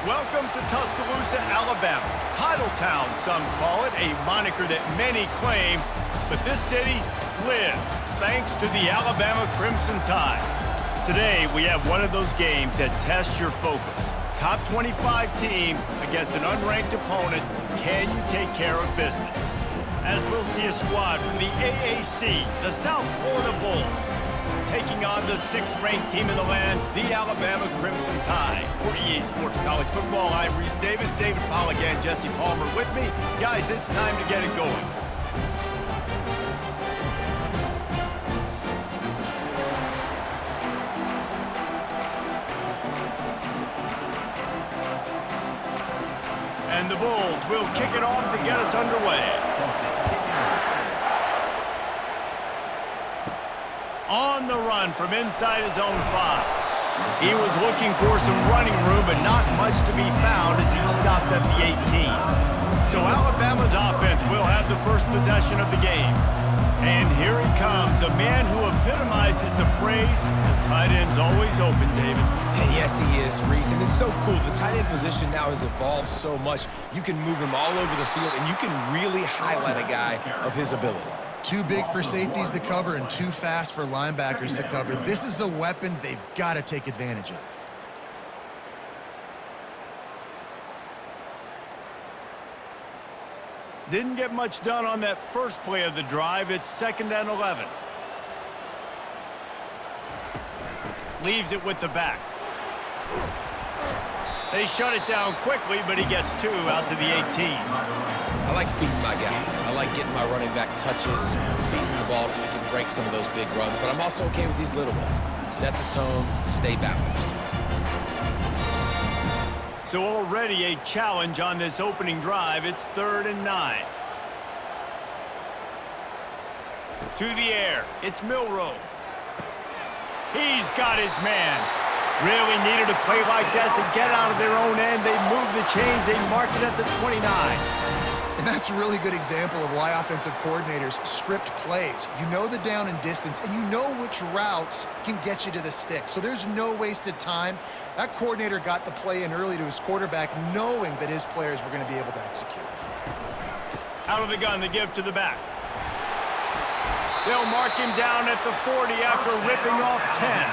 Welcome to Tuscaloosa, Alabama. Title Town, some call it, a moniker that many claim, but this city lives thanks to the Alabama Crimson Tide. Today, we have one of those games that tests your focus. Top 25 team against an unranked opponent. Can you take care of business? As we'll see a squad from the AAC, the South Florida Bulls, taking on the 6th-ranked team in the land, the Alabama Crimson Tide. For EA Sports College Football, I'm Reese Davis, David Pollack, and Jesse Palmer with me. Guys, it's time to get it going. And the Bulls will kick it off to get us underway. On the run from inside his own 5. He was looking for some running room, but not much to be found as he stopped at the 18. So Alabama's offense will have the first possession of the game. And here he comes, a man who epitomizes the phrase, the tight end's always open, David. And yes, he is, Reese, and it's so cool. The tight end position now has evolved so much. You can move him all over the field, and you can really highlight a guy of his ability. Too big for safeties to cover and too fast for linebackers to cover. This is a weapon they've got to take advantage of. Didn't get much done on that first play of the drive. It's 2nd and 11. Leaves it with the back. They shut it down quickly, but he gets 2 out to the 18. I like feeding my guy. I like getting my running back touches, feeding the ball so he can break some of those big runs, but I'm also okay with these little ones. Set the tone, stay balanced. So already a challenge on this opening drive. It's 3rd and 9. To the air. It's Milroe. He's got his man. Really needed a play like that to get out of their own end. They move the chains. They mark it at the 29. And that's a really good example of why offensive coordinators script plays. You know the down and distance, and you know which routes can get you to the stick. So there's no wasted time. That coordinator got the play in early to his quarterback, knowing that his players were going to be able to execute. Out of the gun, the give to the back. They'll mark him down at the 40 after ripping off 10.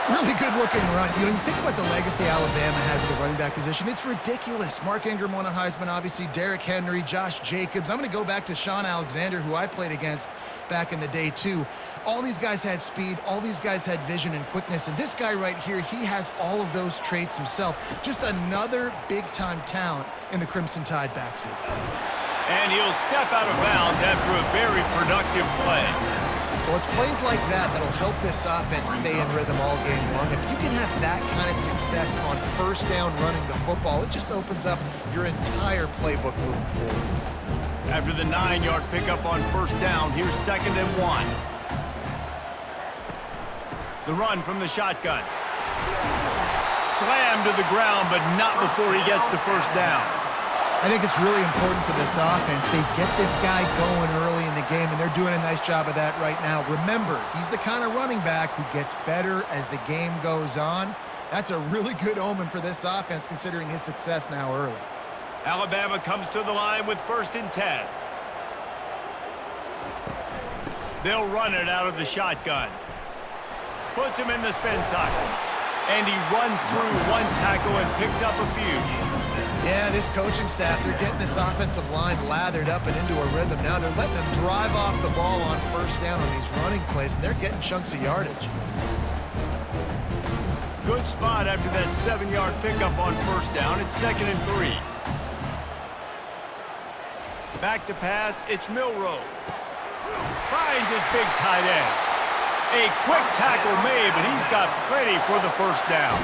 Really good-looking run. You know, you think about the legacy Alabama has at the running back position. It's ridiculous. Mark Ingram won a Heisman, obviously. Derrick Henry, Josh Jacobs. I'm going to go back to Sean Alexander, who I played against back in the day, too. All these guys had speed. All these guys had vision and quickness. And this guy right here, he has all of those traits himself. Just another big-time talent in the Crimson Tide backfield. And he'll step out of bounds after a very productive play. Well, it's plays like that that'll help this offense stay in rhythm all game long. If you can have that kind of success on first down running the football, it just opens up your entire playbook moving forward. After the 9-yard pickup on first down, here's 2nd and 1. The run from the shotgun. Slammed to the ground, but not before he gets the first down. I think it's really important for this offense. They get this guy going early in the game, and they're doing a nice job of that right now. Remember, he's the kind of running back who gets better as the game goes on. That's a really good omen for this offense, considering his success now early. Alabama comes to the line with 1st and 10. They'll run it out of the shotgun. Puts him in the spin cycle. And he runs through one tackle and picks up a few. Yeah, this coaching staff, they're getting this offensive line lathered up and into a rhythm now. They're letting them drive off the ball on first down on these running plays, and they're getting chunks of yardage. Good spot after that 7-yard pickup on first down. It's 2nd and 3. Back to pass, it's Milroe. Finds his big tight end. A quick tackle made, but he's got plenty for the first down.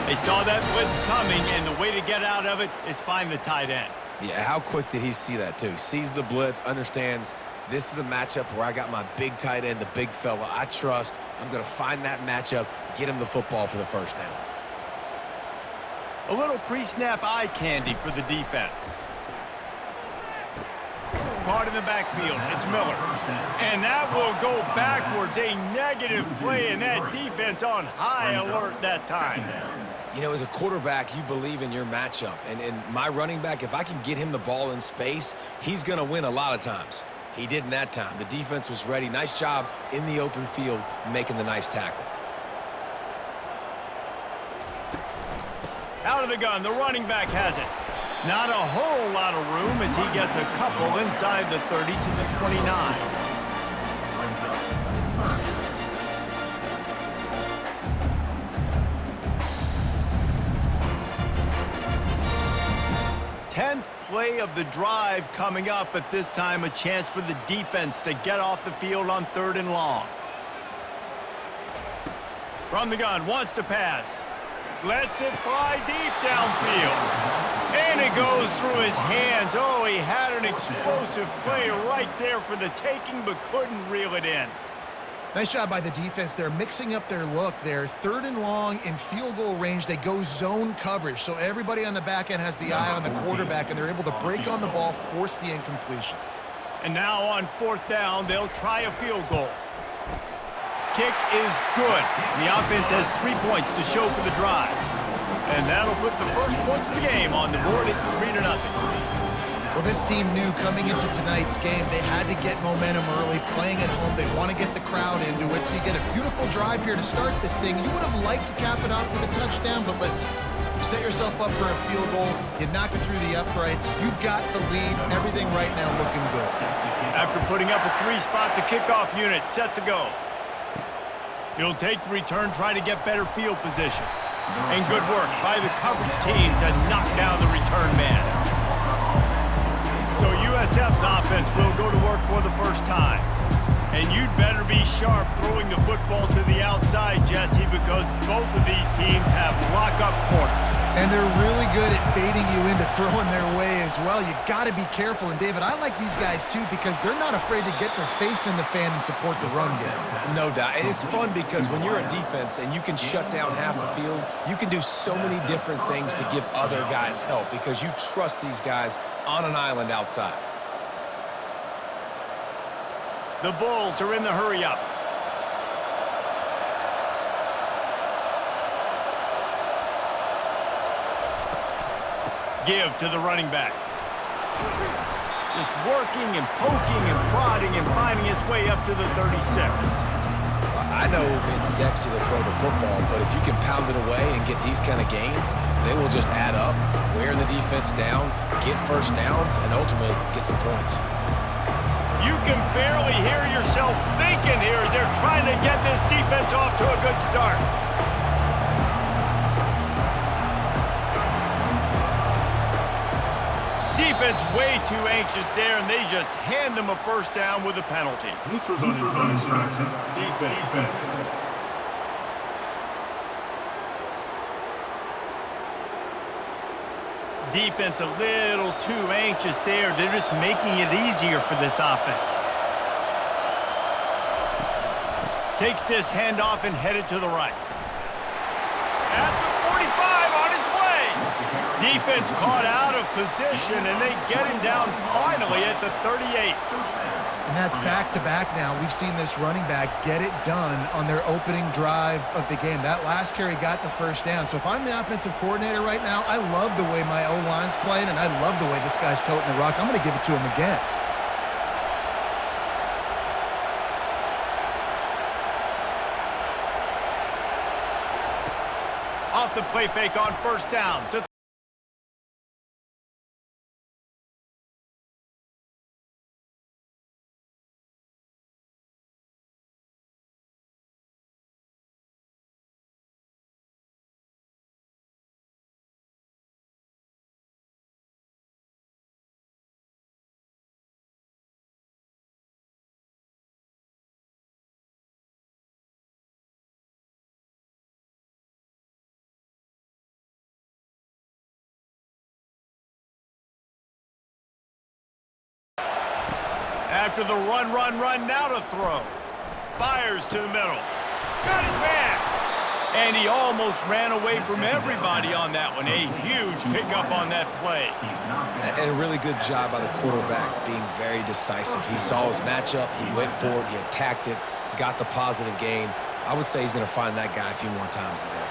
They saw that blitz coming, and the way to get out of it is find the tight end. Yeah, how quick did he see that, too? Sees the blitz, understands this is a matchup where I got my big tight end, the big fella I trust. I'm going to find that matchup, get him the football for the first down. A little pre-snap eye candy for the defense. caught in the backfield. It's Miller. And that will go backwards. A negative play, and that defense on high alert that time. You know, as a quarterback, you believe in your matchup. And my running back, if I can get him the ball in space, he's going to win a lot of times. He didn't that time. The defense was ready. Nice job in the open field making the nice tackle. Out of the gun, the running back has it. Not a whole lot of room as he gets a couple inside the 30 to the 29. Tenth play of the drive coming up, at this time a chance for the defense to get off the field on 3rd and long. From the gun, wants to pass. Lets it fly deep downfield. And it goes through his hands. Oh, he had an explosive play right there for the taking, but couldn't reel it in. Nice job by the defense. They're mixing up their look. They're 3rd and long in field goal range. They go zone coverage. So everybody on the back end has the eye on the quarterback, and they're able to break on the ball, force the incompletion. And now on 4th down, they'll try a field goal. Kick is good. The offense has 3 points to show for the drive. And that'll put the first points of the game on the board. It's 3-0. Well, this team knew coming into tonight's game they had to get momentum early, playing at home. They want to get the crowd into it, so you get a beautiful drive here to start this thing. You would have liked to cap it off with a touchdown, but listen, you set yourself up for a field goal, you knock it through the uprights, you've got the lead, everything right now looking good. After putting up a 3-spot, the kickoff unit set to go. He'll take the return, trying to get better field position. And good work by the coverage team to knock down the return man. So USF's offense will go to work for the first time. And you'd better be sharp throwing the football to the outside, Jesse, because both of these teams have lock-up corners. And they're really good at baiting you into throwing their way as well. You got to be careful. And, David, I like these guys, too, because they're not afraid to get their face in the fan and support the run game. No doubt. And it's fun because when you're a defense and you can shut down half the field, you can do so many different things to give other guys help because you trust these guys on an island outside. The Bulls are in the hurry-up. Give to the running back. Just working and poking and prodding and finding his way up to the 36. I know it's sexy to throw the football, but if you can pound it away and get these kind of gains, they will just add up, wear the defense down, get first downs, and ultimately get some points. You can barely hear yourself thinking here as they're trying to get this defense off to a good start. Defense way too anxious there, and they just hand them a first down with a penalty. Neutrals on infraction. Defense. Defense a little too anxious there. They're just making it easier for this offense. Takes this handoff and headed to the right. At the 45, on his way. Defense caught out of position, and they get him down finally at the 38. And that's back-to-back now. We've seen this running back get it done on their opening drive of the game. That last carry got the first down. So if I'm the offensive coordinator right now, I love the way my O-line's playing, and I love the way this guy's toting the rock. I'm going to give it to him again. Off the play fake on first down. After the run, now to throw. Fires to the middle. Got his man. And he almost ran away from everybody on that one. A huge pickup on that play. And a really good job by the quarterback being very decisive. He saw his matchup, he went for it, he attacked it, got the positive gain. I would say he's going to find that guy a few more times today.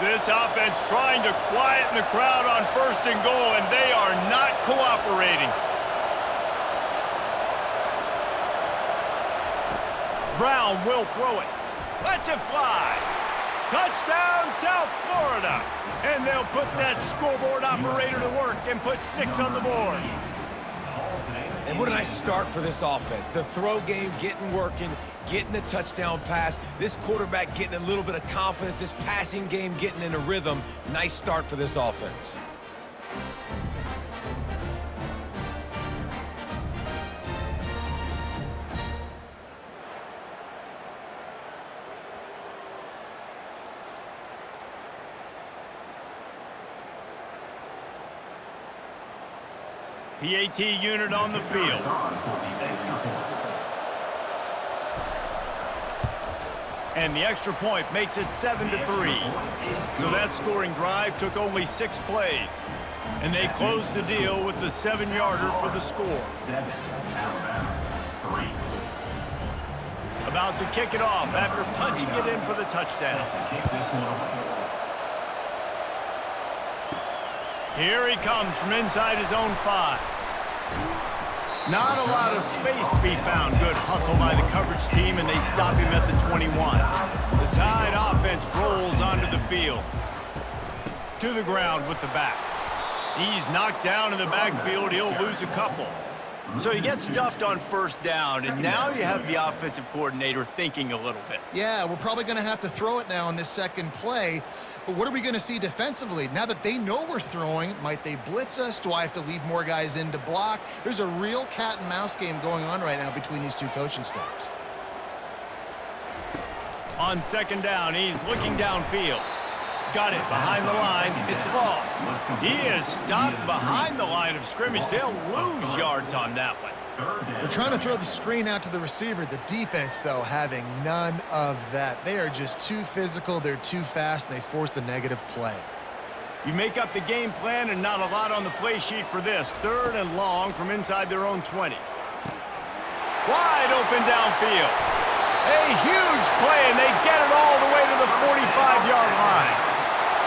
This offense trying to quieten the crowd on 1st and goal, and they are not cooperating. Brown will throw it. Lets it fly. Touchdown, South Florida. And they'll put that scoreboard operator to work and put 6 on the board. And what a nice start for this offense. The throw game getting working, getting the touchdown pass. This quarterback getting a little bit of confidence. This passing game getting in a rhythm. Nice start for this offense. PAT unit on the field. And the extra point makes it 7-3. So that scoring drive took only 6 plays. And they closed the deal with the 7-yarder for the score. About to kick it off after punching it in for the touchdown. Here he comes from inside his own 5. Not a lot of space to be found. Good hustle by the coverage team, and they stop him at the 21. The Tide offense rolls onto the field. To the ground with the back. He's knocked down in the backfield. He'll lose a couple. So he gets stuffed on 1st down, and now you have the offensive coordinator thinking a little bit. Yeah, we're probably going to have to throw it now on this second play. But what are we going to see defensively? Now that they know we're throwing, might they blitz us? Do I have to leave more guys in to block? There's a real cat and mouse game going on right now between these two coaching staffs. On 2nd down, he's looking downfield. Got it behind the line. It's ball. He is stopped behind the line of scrimmage. They'll lose yards on that one. They're trying to throw the screen out to the receiver. The defense, though, having none of that. They are just too physical, they're too fast, and they force the negative play. You make up the game plan and not a lot on the play sheet for this. 3rd and long from inside their own 20. Wide open downfield. A huge play, and they get it all the way to the 45-yard line.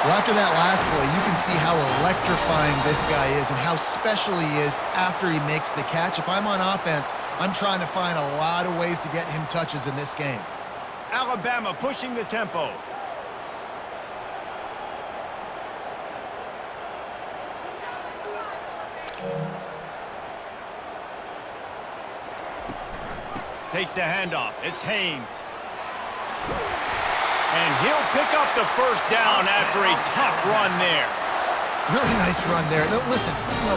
Well, after that last play, you can see how electrifying this guy is and how special he is after he makes the catch. If I'm on offense, I'm trying to find a lot of ways to get him touches in this game. Alabama pushing the tempo. Takes the handoff. It's Haynes. And he'll pick up the 1st down after a tough run there. Really nice run there. Now, listen,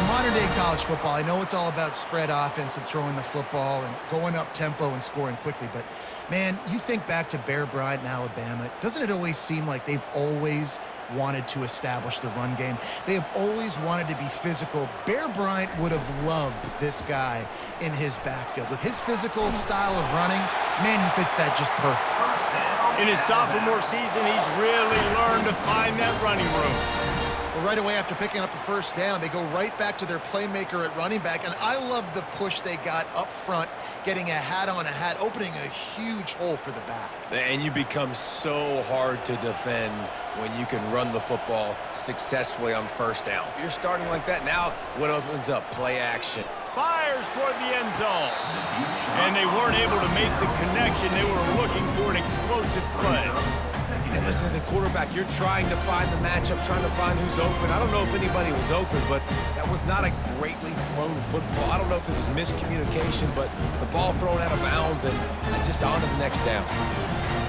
modern-day college football, I know it's all about spread offense and throwing the football and going up tempo and scoring quickly, but, man, you think back to Bear Bryant in Alabama, doesn't it always seem like they've always wanted to establish the run game? They have always wanted to be physical. Bear Bryant would have loved this guy in his backfield. With his physical style of running, man, he fits that just perfect. In his sophomore season, he's really learned to find that running room. Well, right away after picking up the 1st down, they go right back to their playmaker at running back, and I love the push they got up front, getting a hat on a hat, opening a huge hole for the back. And you become so hard to defend when you can run the football successfully on 1st down. You're starting like that. Now what opens up? Play action. Fires toward the end zone. And they weren't able to make the connection. They were looking for an explosive play. And listen, as a quarterback, you're trying to find the matchup, trying to find who's open. I don't know if anybody was open, but that was not a greatly thrown football. I don't know if it was miscommunication, but the ball thrown out of bounds and just on to the next down.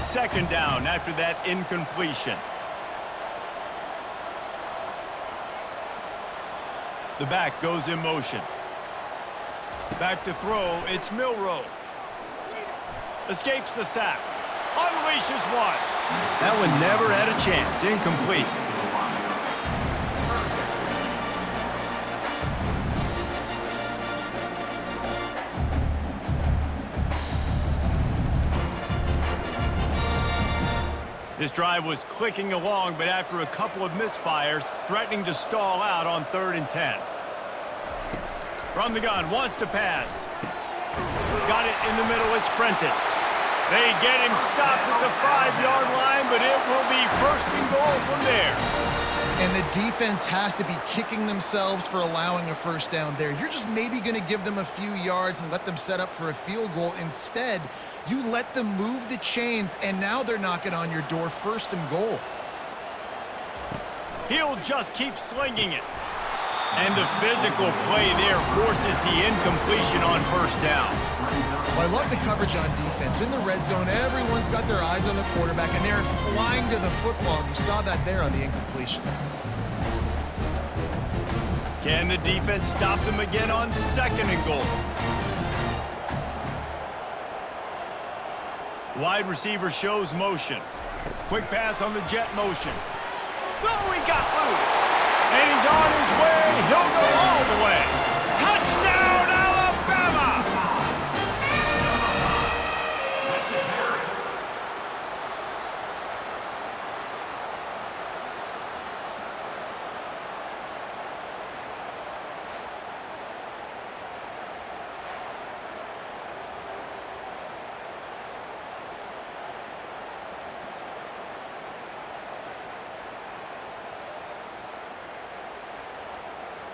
2nd down after that incompletion. The back goes in motion. Back to throw, it's Milroe. Escapes the sack. Unleashes one. That one never had a chance. Incomplete. This drive was clicking along, but after a couple of misfires, threatening to stall out on 3rd and 10. From the gun, wants to pass. Got it in the middle, it's Prentice. They get him stopped at the 5-yard line, but it will be 1st and goal from there. And the defense has to be kicking themselves for allowing a first down there. You're just maybe going to give them a few yards and let them set up for a field goal. Instead, you let them move the chains, and now they're knocking on your door, 1st and goal. He'll just keep slinging it. And the physical play there forces the incompletion on 1st down. Well, I love the coverage on defense. In the red zone, everyone's got their eyes on the quarterback, and they're flying to the football, and you saw that there on the incompletion. Can the defense stop them again on 2nd and goal? Wide receiver shows motion. Quick pass on the jet motion. Oh, he got loose. And he's on his way. He'll go all the way. Touchdown, Alabama!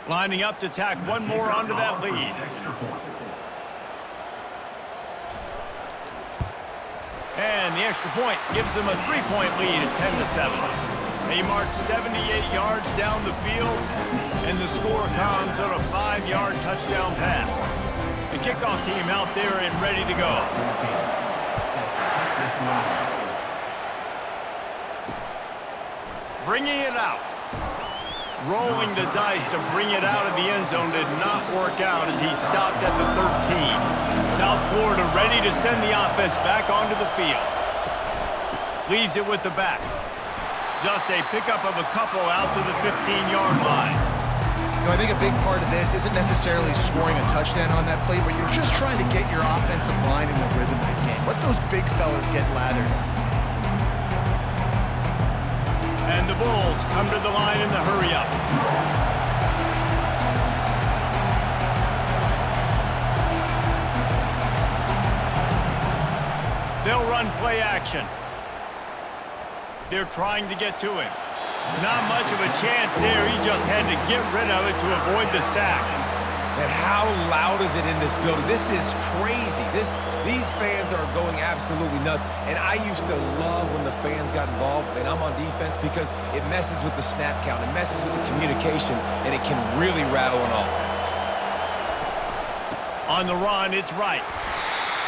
Lining up to tack one more onto that lead. And the extra point gives them a 3-point lead at 10-7. They march 78 yards down the field, and the score comes on a 5-yard touchdown pass. The kickoff team out there and ready to go. Bringing it out. Rolling the dice to bring it out of the end zone did not work out as he stopped at the 13. South Florida ready to send the offense back onto the field. Leaves it with the back. Just a pickup of a couple out to the 15-yard line. You know, I think a big part of this isn't necessarily scoring a touchdown on that play, but you're just trying to get your offensive line in the rhythm of the game. Let those big fellas get lathered up. And the Bulls come to the line in the hurry-up. They'll run play action. They're trying to get to him. Not much of a chance there. He just had to get rid of it to avoid the sack. And how loud is it in this building? This is crazy. These fans are going absolutely nuts. And I used to love when the fans got involved, and I'm on defense, because it messes with the snap count. It messes with the communication, and it can really rattle an offense. On the run, it's Wright.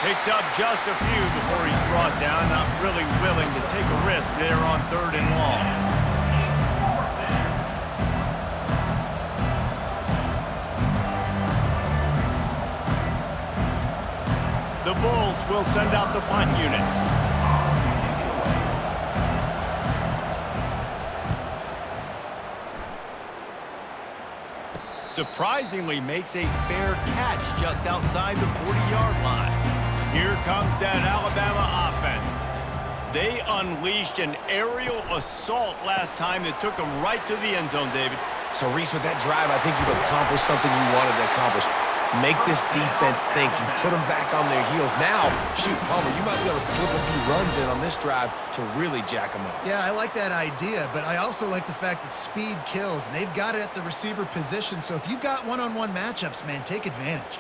Picks up just a few before he's brought down. Not really willing to take a risk there on 3rd and long. The Bulls will send out the punt unit. Surprisingly makes a fair catch just outside the 40-yard line. Here comes that Alabama offense. They unleashed an aerial assault last time that took them right to the end zone, David. So, Reese, with that drive, I think you've accomplished something you wanted to accomplish. Make this defense think. You put them back on their heels. Now, shoot, Palmer, you might be able to slip a few runs in on this drive to really jack them up. Yeah, I like that idea, but I also like the fact that speed kills, and they've got it at the receiver position. So if you've got one-on-one matchups, man, take advantage.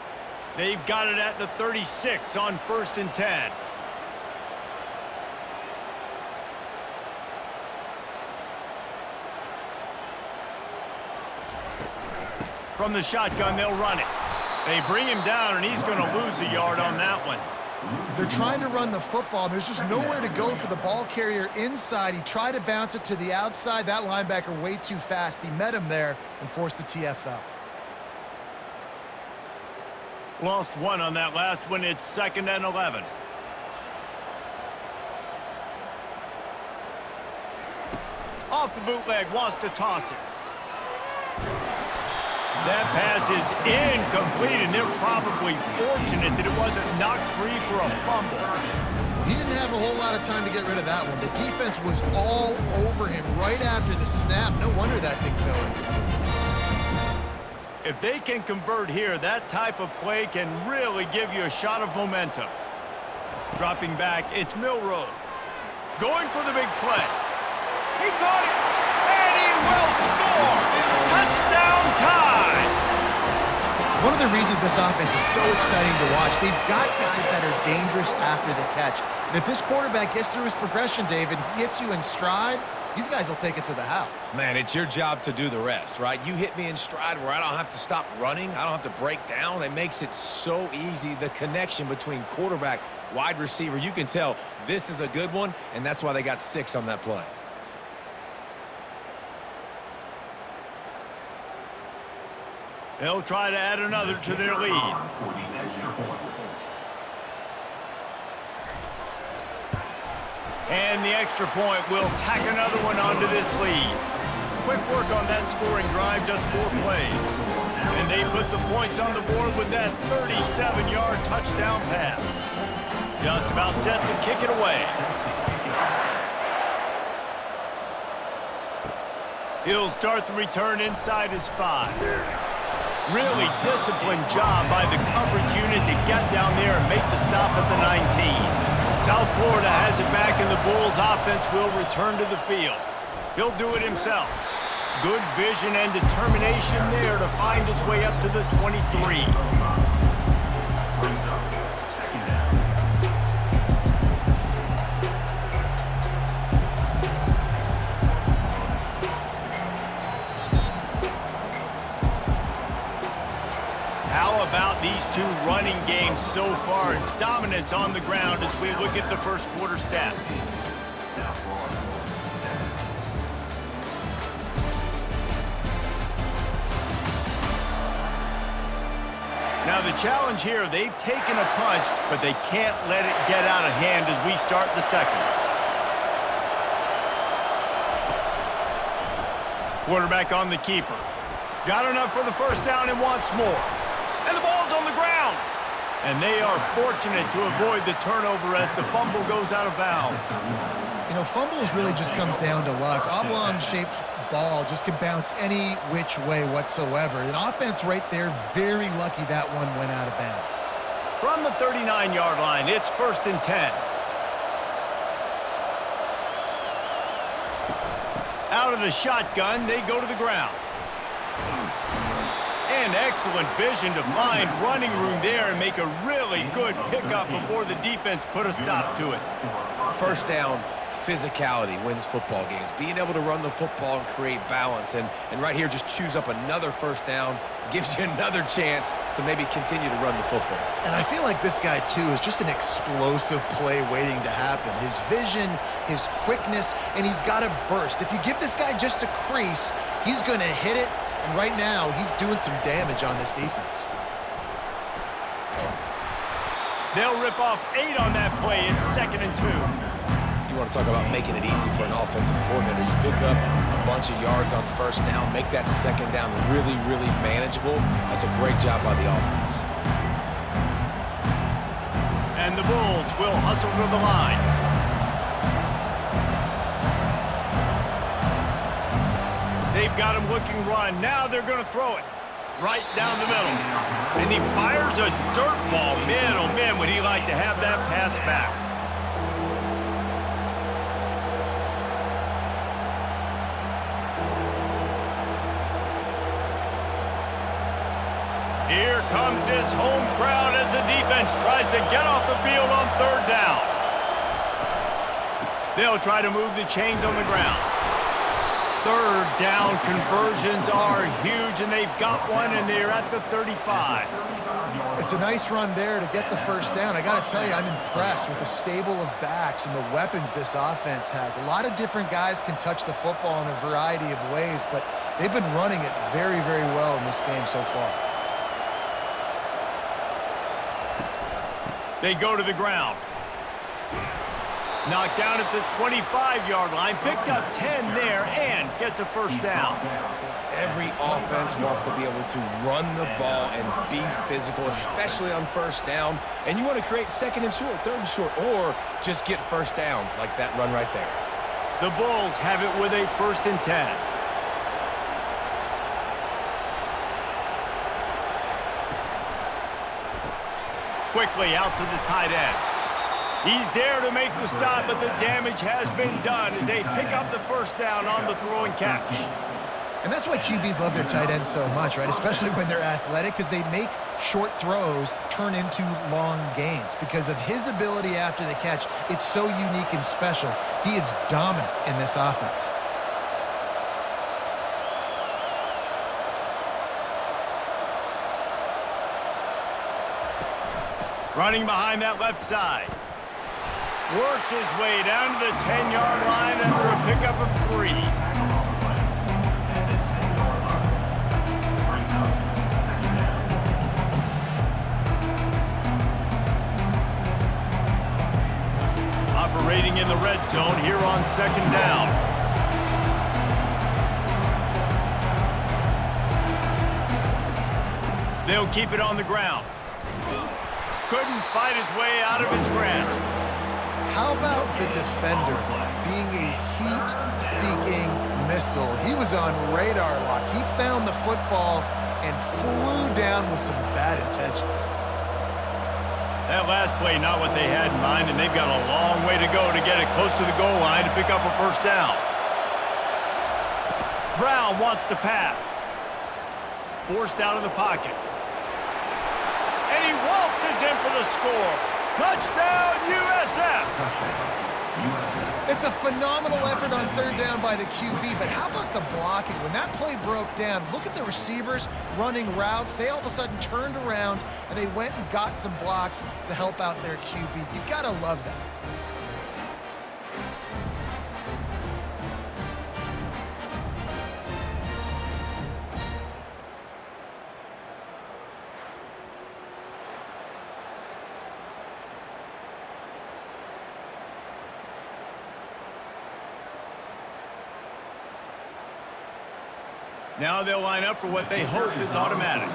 They've got it at the 36 on 1st and 10. From the shotgun, they'll run it. They bring him down, and he's going to lose a yard on that one. They're trying to run the football. There's just nowhere to go for the ball carrier inside. He tried to bounce it to the outside. That linebacker way too fast. He met him there and forced the TFL. Lost one on that last one. It's 2nd and 11. Off the bootleg, wants to toss it. That pass is incomplete, and they're probably fortunate that it wasn't knocked free for a fumble. He didn't have a whole lot of time to get rid of that one. The defense was all over him right after the snap. No wonder that thing fell incomplete. If they can convert here, that type of play can really give you a shot of momentum. Dropping back, it's Milroe. Going for the big play. He caught it, and he will score! Touchdown time! One of the reasons this offense is so exciting to watch, they've got guys that are dangerous after the catch. And if this quarterback gets through his progression, David, he hits you in stride, these guys will take it to the house. Man, it's your job to do the rest, right? You hit me in stride where I don't have to stop running. I don't have to break down. It makes it so easy. The connection between quarterback, wide receiver, you can tell this is a good one, and that's why they got 6 on that play. They'll try to add another to their lead. And the extra point will tack another one onto this lead. Quick work on that scoring drive, just 4 plays. And they put the points on the board with that 37-yard touchdown pass. Just about set to kick it away. He'll start the return inside his 5. Really disciplined job by the coverage unit to get down there and make the stop at the 19. South Florida has it back, and the Bulls offense will return to the field. He'll do it himself. Good vision and determination there to find his way up to the 23. How about these 2 running games so far? Dominance on the ground as we look at the first quarter stats. Now the challenge here, they've taken a punch, but they can't let it get out of hand as we start the second. Quarterback on the keeper. Got enough for the first down and wants more. And the ball's on the ground. And they are fortunate to avoid the turnover as the fumble goes out of bounds. You know, fumbles really just comes down to luck. Oblong-shaped ball just can bounce any which way whatsoever. An offense right there, very lucky that one went out of bounds. From the 39-yard line, it's 1st and 10. Out of the shotgun, they go to the ground. And excellent vision to find running room there and make a really good pickup before the defense put a stop to it. First down, physicality wins football games. Being able to run the football and create balance. And right here, just choose up another first down, gives you another chance to maybe continue to run the football. And I feel like this guy, too, is just an explosive play waiting to happen. His vision, his quickness, and he's got a burst. If you give this guy just a crease, he's going to hit it. And right now, he's doing some damage on this defense. They'll rip off 8 on that play. It's 2nd and 2. You want to talk about making it easy for an offensive coordinator. You pick up a bunch of yards on first down, make that second down really, really manageable. That's a great job by the offense. And the Bulls will hustle to the line. They've got him looking run. Now they're going to throw it right down the middle. And he fires a dirt ball. Man, oh man, would he like to have that pass back. Here comes this home crowd as the defense tries to get off the field on 3rd down. They'll try to move the chains on the ground. 3rd down conversions are huge, and they've got one, and they're at the 35. It's a nice run there to get the first down. I got to tell you, I'm impressed with the stable of backs and the weapons this offense has. A lot of different guys can touch the football in a variety of ways, but they've been running it very, very well in this game so far. They go to the ground. Knocked down at the 25-yard line, picked up 10 there, and gets a first down. Every offense wants to be able to run the ball and be physical, especially on first down. And you want to create second and short, third and short, or just get first downs like that run right there. The Bulls have it with a 1st and 10. Quickly out to the tight end. He's there to make the stop, but the damage has been done as they pick up the first down on the throw and catch. And that's why QBs love their tight ends so much, right? Especially when they're athletic, because they make short throws turn into long gains. Because of his ability after the catch, it's so unique and special. He is dominant in this offense. Running behind that left side. Works his way down to the 10-yard line after a pickup of 3. Operating in the red zone here on 2nd down. They'll keep it on the ground. Couldn't fight his way out of his grasp. How about the defender being a heat-seeking missile? He was on radar lock. He found the football and flew down with some bad intentions. That last play, not what they had in mind, and they've got a long way to go to get it close to the goal line to pick up a first down. Brown wants to pass. Forced out of the pocket. And he waltzes in for the score. Touchdown, USF! It's a phenomenal effort on 3rd down by the QB, but how about the blocking? When that play broke down, look at the receivers running routes. They all of a sudden turned around, and they went and got some blocks to help out their QB. You gotta love that. Now they'll line up for what they hope is automatic.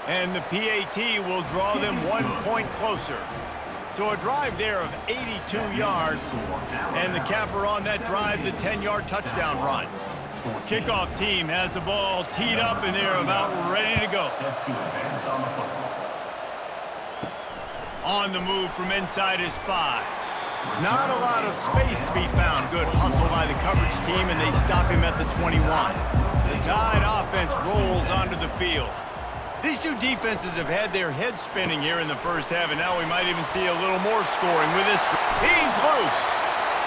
And the PAT will draw them 1 point closer. So a drive there of 82 yards, and the capper on that drive, the 10-yard touchdown run. Kickoff team has the ball teed up, and they're about ready to go. On the move from inside his 5. Not a lot of space to be found. Good hustle by the coverage team, and they stop him at the 21. The Tide offense rolls onto the field. These two defenses have had their heads spinning here in the first half, and now we might even see a little more scoring with this. He's loose.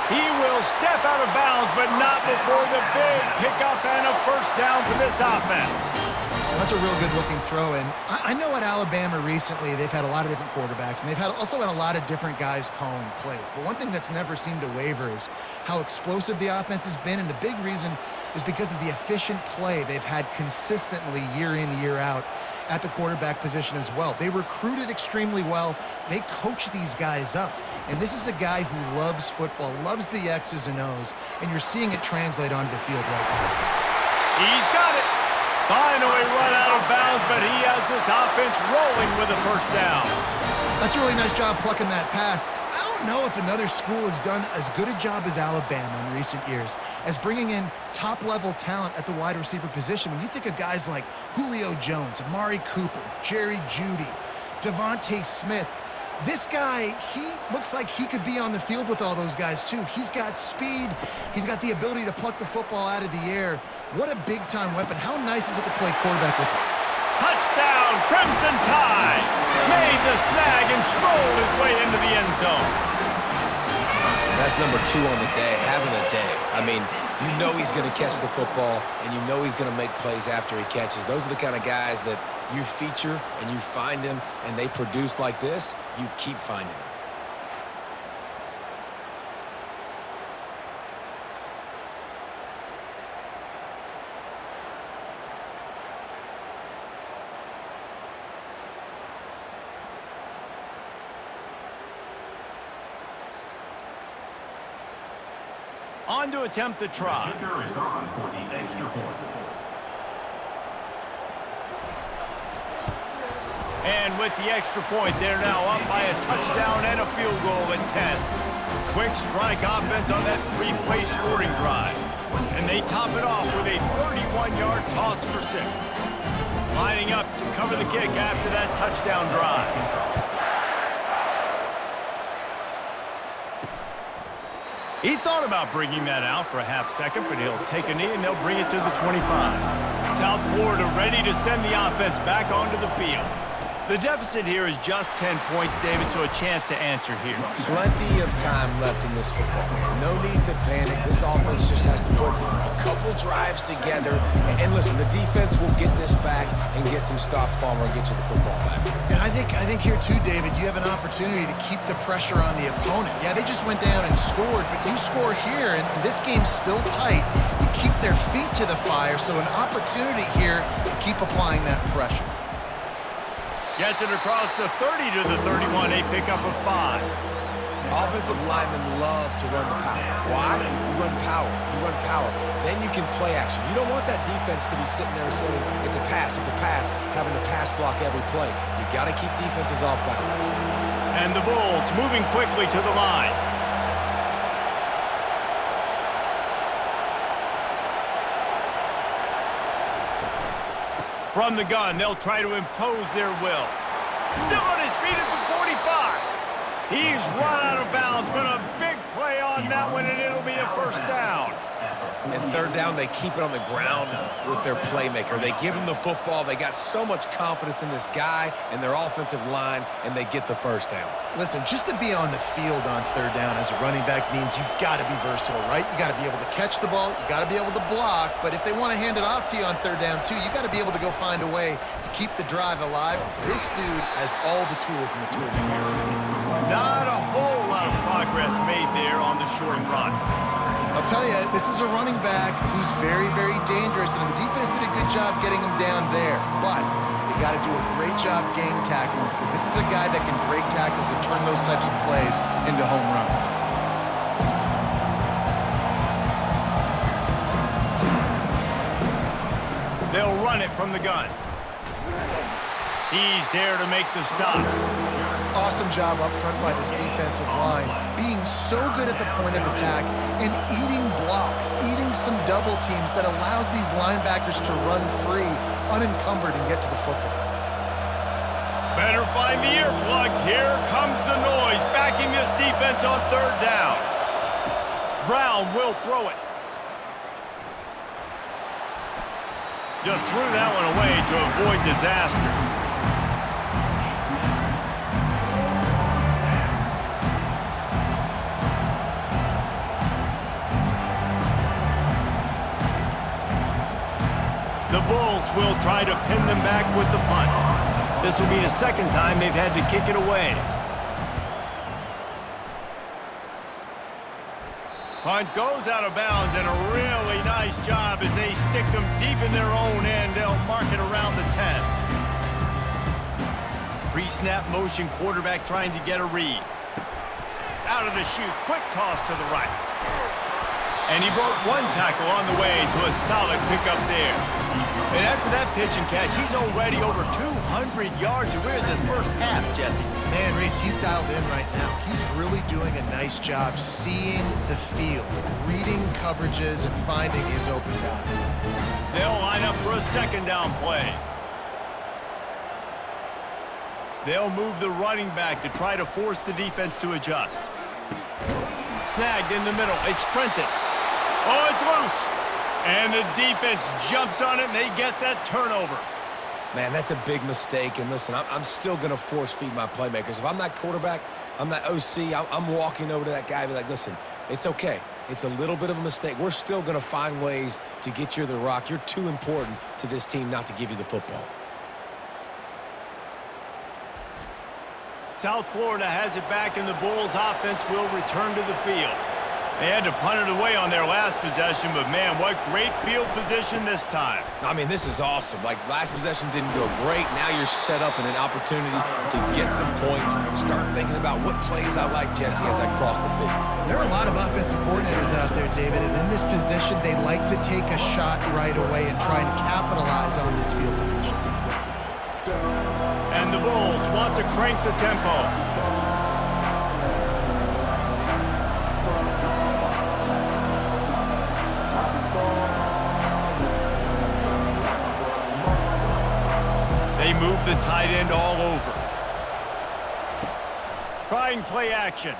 He will step out of bounds, but not before the big pickup and a first down for this offense. That's a real good-looking throw, and I know at Alabama recently they've had a lot of different quarterbacks, and they've also had a lot of different guys calling plays. But one thing that's never seemed to waver is how explosive the offense has been, and the big reason is because of the efficient play they've had consistently year in, year out at the quarterback position as well. They recruited extremely well. They coach these guys up. And this is a guy who loves football, loves the X's and O's, and you're seeing it translate onto the field right now. He's got it. Finally run out of bounds, but he has this offense rolling with a first down. That's a really nice job plucking that pass. I don't know if another school has done as good a job as Alabama in recent years as bringing in top-level talent at the wide receiver position. When you think of guys like Julio Jones, Amari Cooper, Jerry Jeudy, Devontae Smith, this guy, he looks like he could be on the field with all those guys, too. He's got speed. He's got the ability to pluck the football out of the air. What a big-time weapon. How nice is it to play quarterback with him? Touchdown, Crimson Tide! Made the snag and strolled his way into the end zone. That's number 2 on the day, having a day. I mean, you know he's going to catch the football, and you know he's going to make plays after he catches. Those are the kind of guys that you feature and you find him, and they produce like this, you keep finding them. On to attempt the try. The kicker is on for the extra point. And with the extra point, they're now up by a touchdown and a field goal at 10. Quick strike offense on that three-play scoring drive. And they top it off with a 31-yard toss for 6. Lining up to cover the kick after that touchdown drive. He thought about bringing that out for a half second, but he'll take a knee and they'll bring it to the 25. South Florida ready to send the offense back onto the field. The deficit here is just 10 points, David, so a chance to answer here. Plenty of time left in this football game. No need to panic. This offense just has to put a couple drives together. And listen, the defense will get this back and get some stops, Farmer, and get you the football back. And I think here too, David, you have an opportunity to keep the pressure on the opponent. Yeah, they just went down and scored, but you score here, and this game's still tight. You keep their feet to the fire, so an opportunity here to keep applying that pressure. Gets it across the 30 to the 31, a pickup of 5. Offensive linemen love to run the power. Why? You run power. You run power. Then you can play action. You don't want that defense to be sitting there saying, it's a pass, having to pass block every play. You got to keep defenses off balance. And the Bulls moving quickly to the line. From the gun, they'll try to impose their will. Still on his feet at the 45. He's run out of bounds, but a big play on that one, and it'll be a first down. And third down, they keep it on the ground with their playmaker. They give him the football. They got so much confidence in this guy and their offensive line, and they get the first down. Listen, just to be on the field on third down as a running back means you've got to be versatile, right? You got to be able to catch the ball. You got to be able to block. But if they want to hand it off to you on third down, too, you got to be able to go find a way to keep the drive alive. This dude has all the tools in the toolbox. Not a whole lot of progress made there on the short run. I'll tell you, this is a running back who's very, very dangerous, and the defense did a good job getting him down there. But they got to do a great job game tackling, because this is a guy that can break tackles and turn those types of plays into home runs. They'll run it from the gun. He's there to make the stop. Awesome job up front by this defensive line, being so good at the point of attack and eating blocks, eating some double teams that allows these linebackers to run free, unencumbered, and get to the football. Better find the earplugs. Here comes the noise, backing this defense on third down. Brown will throw it. Just threw that one away to avoid disaster. The Bulls will try to pin them back with the punt. This will be the second time they've had to kick it away. Punt goes out of bounds, and a really nice job as they stick them deep in their own end. They'll mark it around the 10. Pre-snap motion, quarterback trying to get a read. Out of the chute, quick toss to the right. And he broke one tackle on the way to a solid pickup there. And after that pitch and catch, he's already over 200 yards, and we're in the first half, Jesse. Man, Reese, he's dialed in right now. He's really doing a nice job seeing the field, reading coverages, and finding his open guy. They'll line up for a second down play. They'll move the running back to try to force the defense to adjust. Snagged in the middle. It's Prentice. Oh, it's loose. And the defense jumps on it, and they get that turnover. Man, that's a big mistake. And listen, I'm still going to force feed my playmakers. If I'm that quarterback, I'm that OC, I'm walking over to that guy and be like, listen, it's okay. It's a little bit of a mistake. We're still going to find ways to get you the rock. You're too important to this team not to give you the football. South Florida has it back, and the Bulls offense will return to the field. They had to punt it away on their last possession, but man, what great field position this time. I mean, this is awesome. Like, last possession didn't go great. Now you're set up in an opportunity to get some points. Start thinking about what plays I like, Jesse, as I cross the 50. There are a lot of offensive coordinators out there, David, and in this position, they like to take a shot right away and try and capitalize on this field position. And the Bulls want to crank the tempo. They move the tight end all over. Trying play action.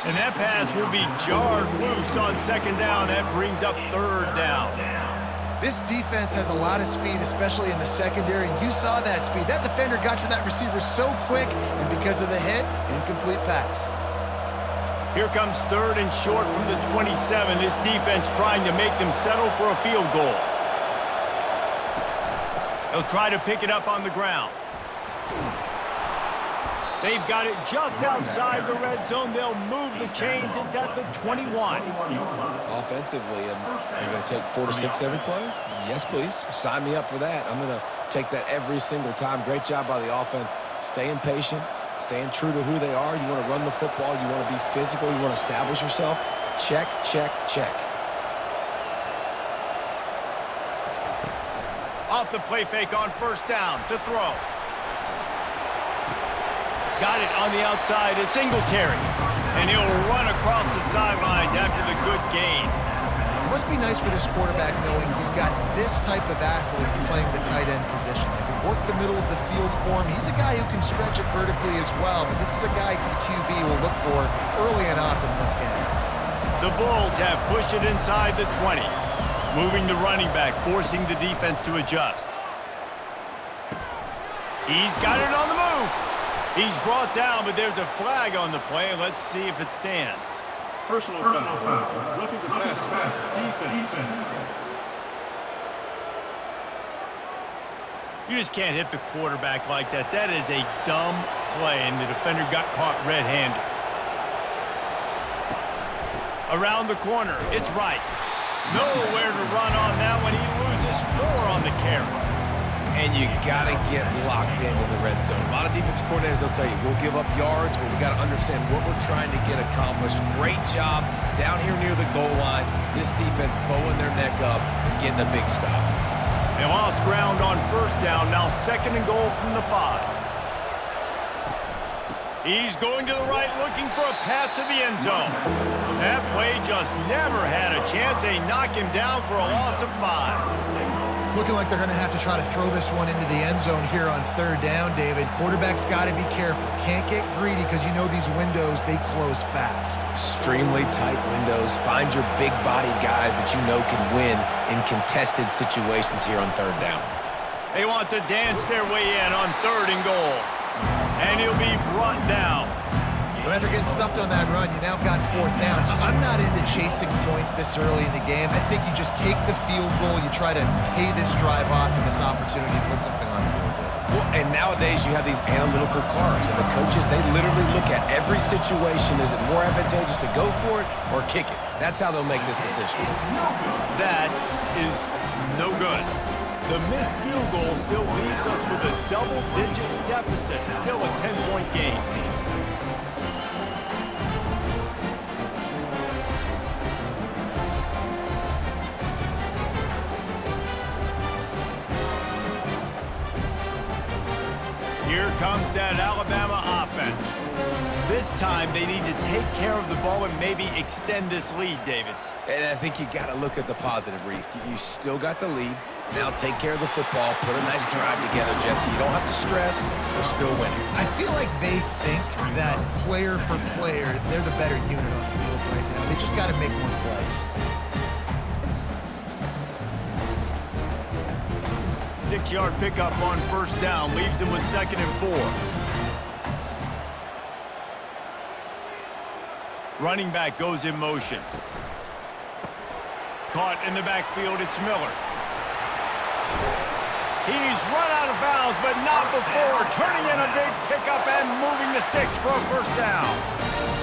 And that pass will be jarred loose on second down. That brings up third down. This defense has a lot of speed, especially in the secondary, and you saw that speed. That defender got to that receiver so quick, and because of the hit, incomplete pass. Here comes third and short from the 27. This defense trying to make them settle for a field goal. They'll try to pick it up on the ground. They've got it just outside the red zone. They'll move the chains. It's at the 21. Offensively, are you going to take 4 to 6 every play? Yes, please. Sign me up for that. I'm going to take that every single time. Great job by the offense. Staying patient, staying true to who they are. You want to run the football. You want to be physical. You want to establish yourself. Check, check, check. Off the play fake on first down to throw. Got it on the outside. It's Singletary. And he'll run across the sidelines after the good gain. It must be nice for this quarterback knowing he's got this type of athlete playing the tight end position. They can work the middle of the field for him. He's a guy who can stretch it vertically as well, but this is a guy the QB will look for early and often in this game. The Bulls have pushed it inside the 20. Moving the running back, forcing the defense to adjust. He's got it on the move. He's brought down, but there's a flag on the play. Let's see if it stands. Personal foul. Roughing the pass. Defense. You just can't hit the quarterback like that. That is a dumb play, and the defender got caught red-handed. Around the corner, it's right. Nowhere to run on that one. He loses 4 on the carry. And you got to get locked into the red zone. A lot of defensive coordinators, they'll tell you, we'll give up yards, but we got to understand what we're trying to get accomplished. Great job down here near the goal line. This defense bowing their neck up and getting a big stop. They lost ground on first down. Now second and goal from the 5. He's going to the right, looking for a path to the end zone. That play just never had a chance. They knock him down for a loss of 5. It's looking like they're going to have to try to throw this one into the end zone here on third down, David. Quarterback's got to be careful. Can't get greedy because you know these windows, they close fast. Extremely tight windows. Find your big body guys that you know can win in contested situations here on third down. They want to dance their way in on third and goal. And he'll be brought down. But after getting stuffed on that run, you now got fourth down. I'm not into chasing points this early in the game. I think you just take the field goal, you try to pay this drive off and this opportunity to put something on the board. Well, and nowadays you have these analytical cards, and the coaches, they literally look at every situation. Is it more advantageous to go for it or kick it? That's how they'll make this decision. That is no good. The missed field goal still leaves us with a double-digit deficit. Still a 10-point game. Here comes that Alabama offense. This time they need to take care of the ball and maybe extend this lead, David. And I think you got to look at the positive, Reese. You still got the lead. Now take care of the football. Put a nice drive together, Jesse. You don't have to stress. They're still winning. I feel like they think that player for player, they're the better unit on the field right now. They just got to make more plays. 6-yard pickup on first down leaves them with 2nd and 4. Running back goes in motion. Caught in the backfield, it's Miller. He's run out of bounds, but not before turning in a big pickup and moving the sticks for a first down.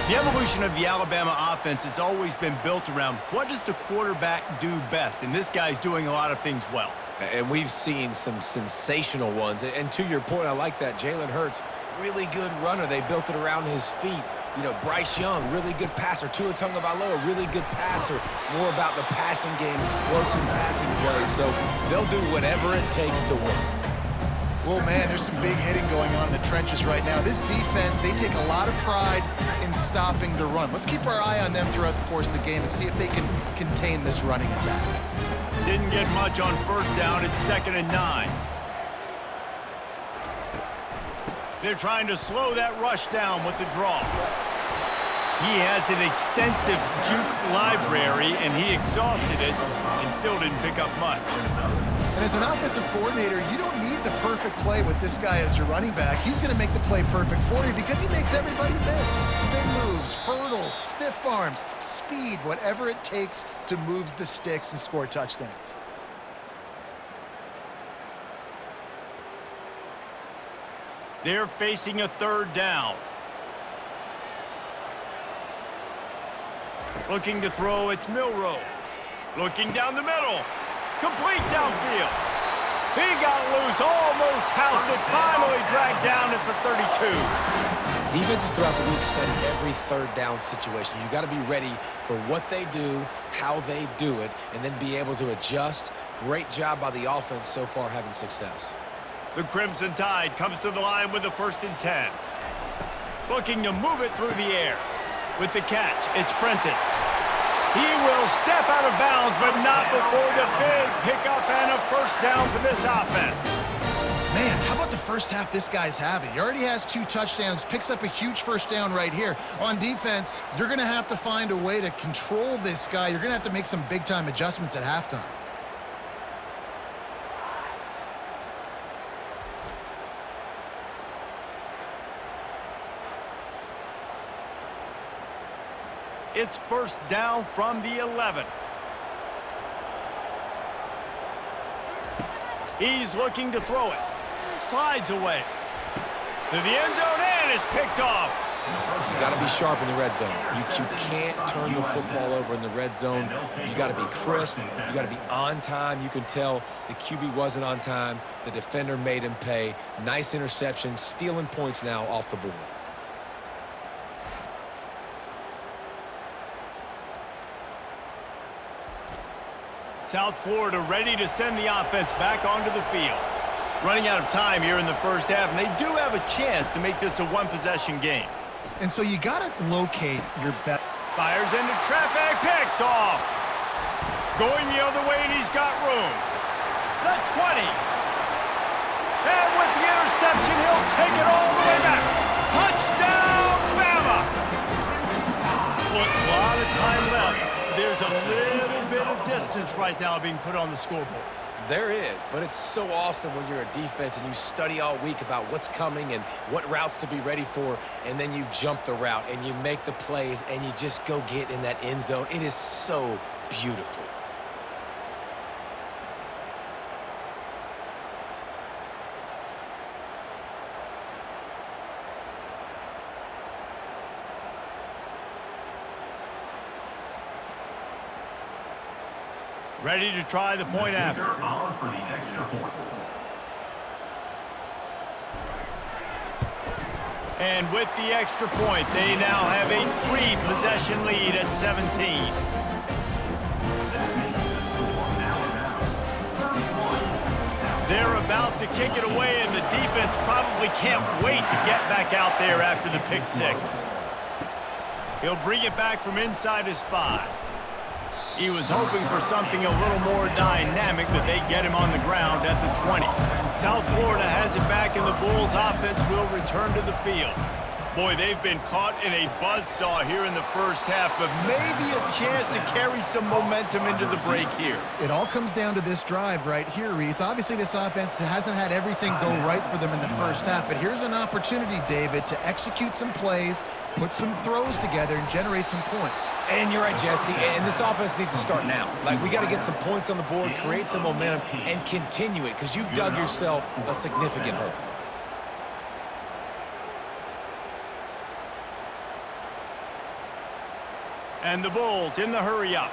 The evolution of the Alabama offense has always been built around what does the quarterback do best, and this guy's doing a lot of things well. And we've seen some sensational ones. And to your point, I like that. Jalen Hurts, really good runner. They built it around his feet. You know, Bryce Young, really good passer. Tua Tagovailoa, really good passer. More about the passing game, explosive passing plays. So they'll do whatever it takes to win. Well, man, there's some big hitting going on in the trenches right now. This defense, they take a lot of pride in stopping the run. Let's keep our eye on them throughout the course of the game and see if they can contain this running attack. Didn't get much on first down. It's 2nd and 9. They're trying to slow that rush down with the draw. He has an extensive juke library, and he exhausted it and still didn't pick up much. And as an offensive coordinator, you don't need the perfect play with this guy as your running back. He's going to make the play perfect for you because he makes everybody miss. Spin moves, hurdles, stiff arms, speed, whatever it takes to move the sticks and score touchdowns. They're facing a 3rd down. Looking to throw, it's Milroe. Looking down the middle. Complete downfield. He got loose, almost housed it, finally dragged down it for 32. Defenses throughout the week study every 3rd down situation. You got to be ready for what they do, how they do it, and then be able to adjust. Great job by the offense so far having success. The Crimson Tide comes to the line with a 1st and 10. Looking to move it through the air. With the catch, it's Prentice. He will step out of bounds, but not before the big pickup and a first down for this offense. Man, how about the first half this guy's having? He already has 2 touchdowns, picks up a huge first down right here. On defense, you're going to have to find a way to control this guy. You're going to have to make some big-time adjustments at halftime. It's first down from the 11. He's looking to throw it. Slides away. To the end zone and is picked off. You got to be sharp in the red zone. You can't turn the football over in the red zone. You got to be crisp. You got to be on time. You can tell the QB wasn't on time. The defender made him pay. Nice interception, stealing points now off the board. South Florida ready to send the offense back onto the field. Running out of time here in the first half, and they do have a chance to make this a one-possession game. And so you got to locate your best. Fires into traffic, picked off. Going the other way, and he's got room. The 20. And with the interception, he'll take it all the way back. Touchdown, Bama! Look, a lot of time left. There's a little bit of distance right now being put on the scoreboard. There is, but it's so awesome when you're a defense and you study all week about what's coming and what routes to be ready for, and then you jump the route and you make the plays and you just go get in that end zone. It is so beautiful. Ready to try the point after. On for the extra point. And with the extra point, they now have a 3-possession lead at 17. They're about to kick it away, and the defense probably can't wait to get back out there after the pick 6. He'll bring it back from inside his 5. He was hoping for something a little more dynamic, but they get him on the ground at the 20. South Florida has it back, and the Bulls offense will return to the field. Boy, they've been caught in a buzzsaw here in the first half, but maybe a chance to carry some momentum into the break here. It all comes down to this drive right here, Reese. Obviously, this offense hasn't had everything go right for them in the first half, but here's an opportunity, David, to execute some plays, put some throws together, and generate some points. And you're right, Jesse, and this offense needs to start now. Like, we got to get some points on the board, create some momentum, and continue it, because you've dug yourself a significant hole. And the Bulls in the hurry-up.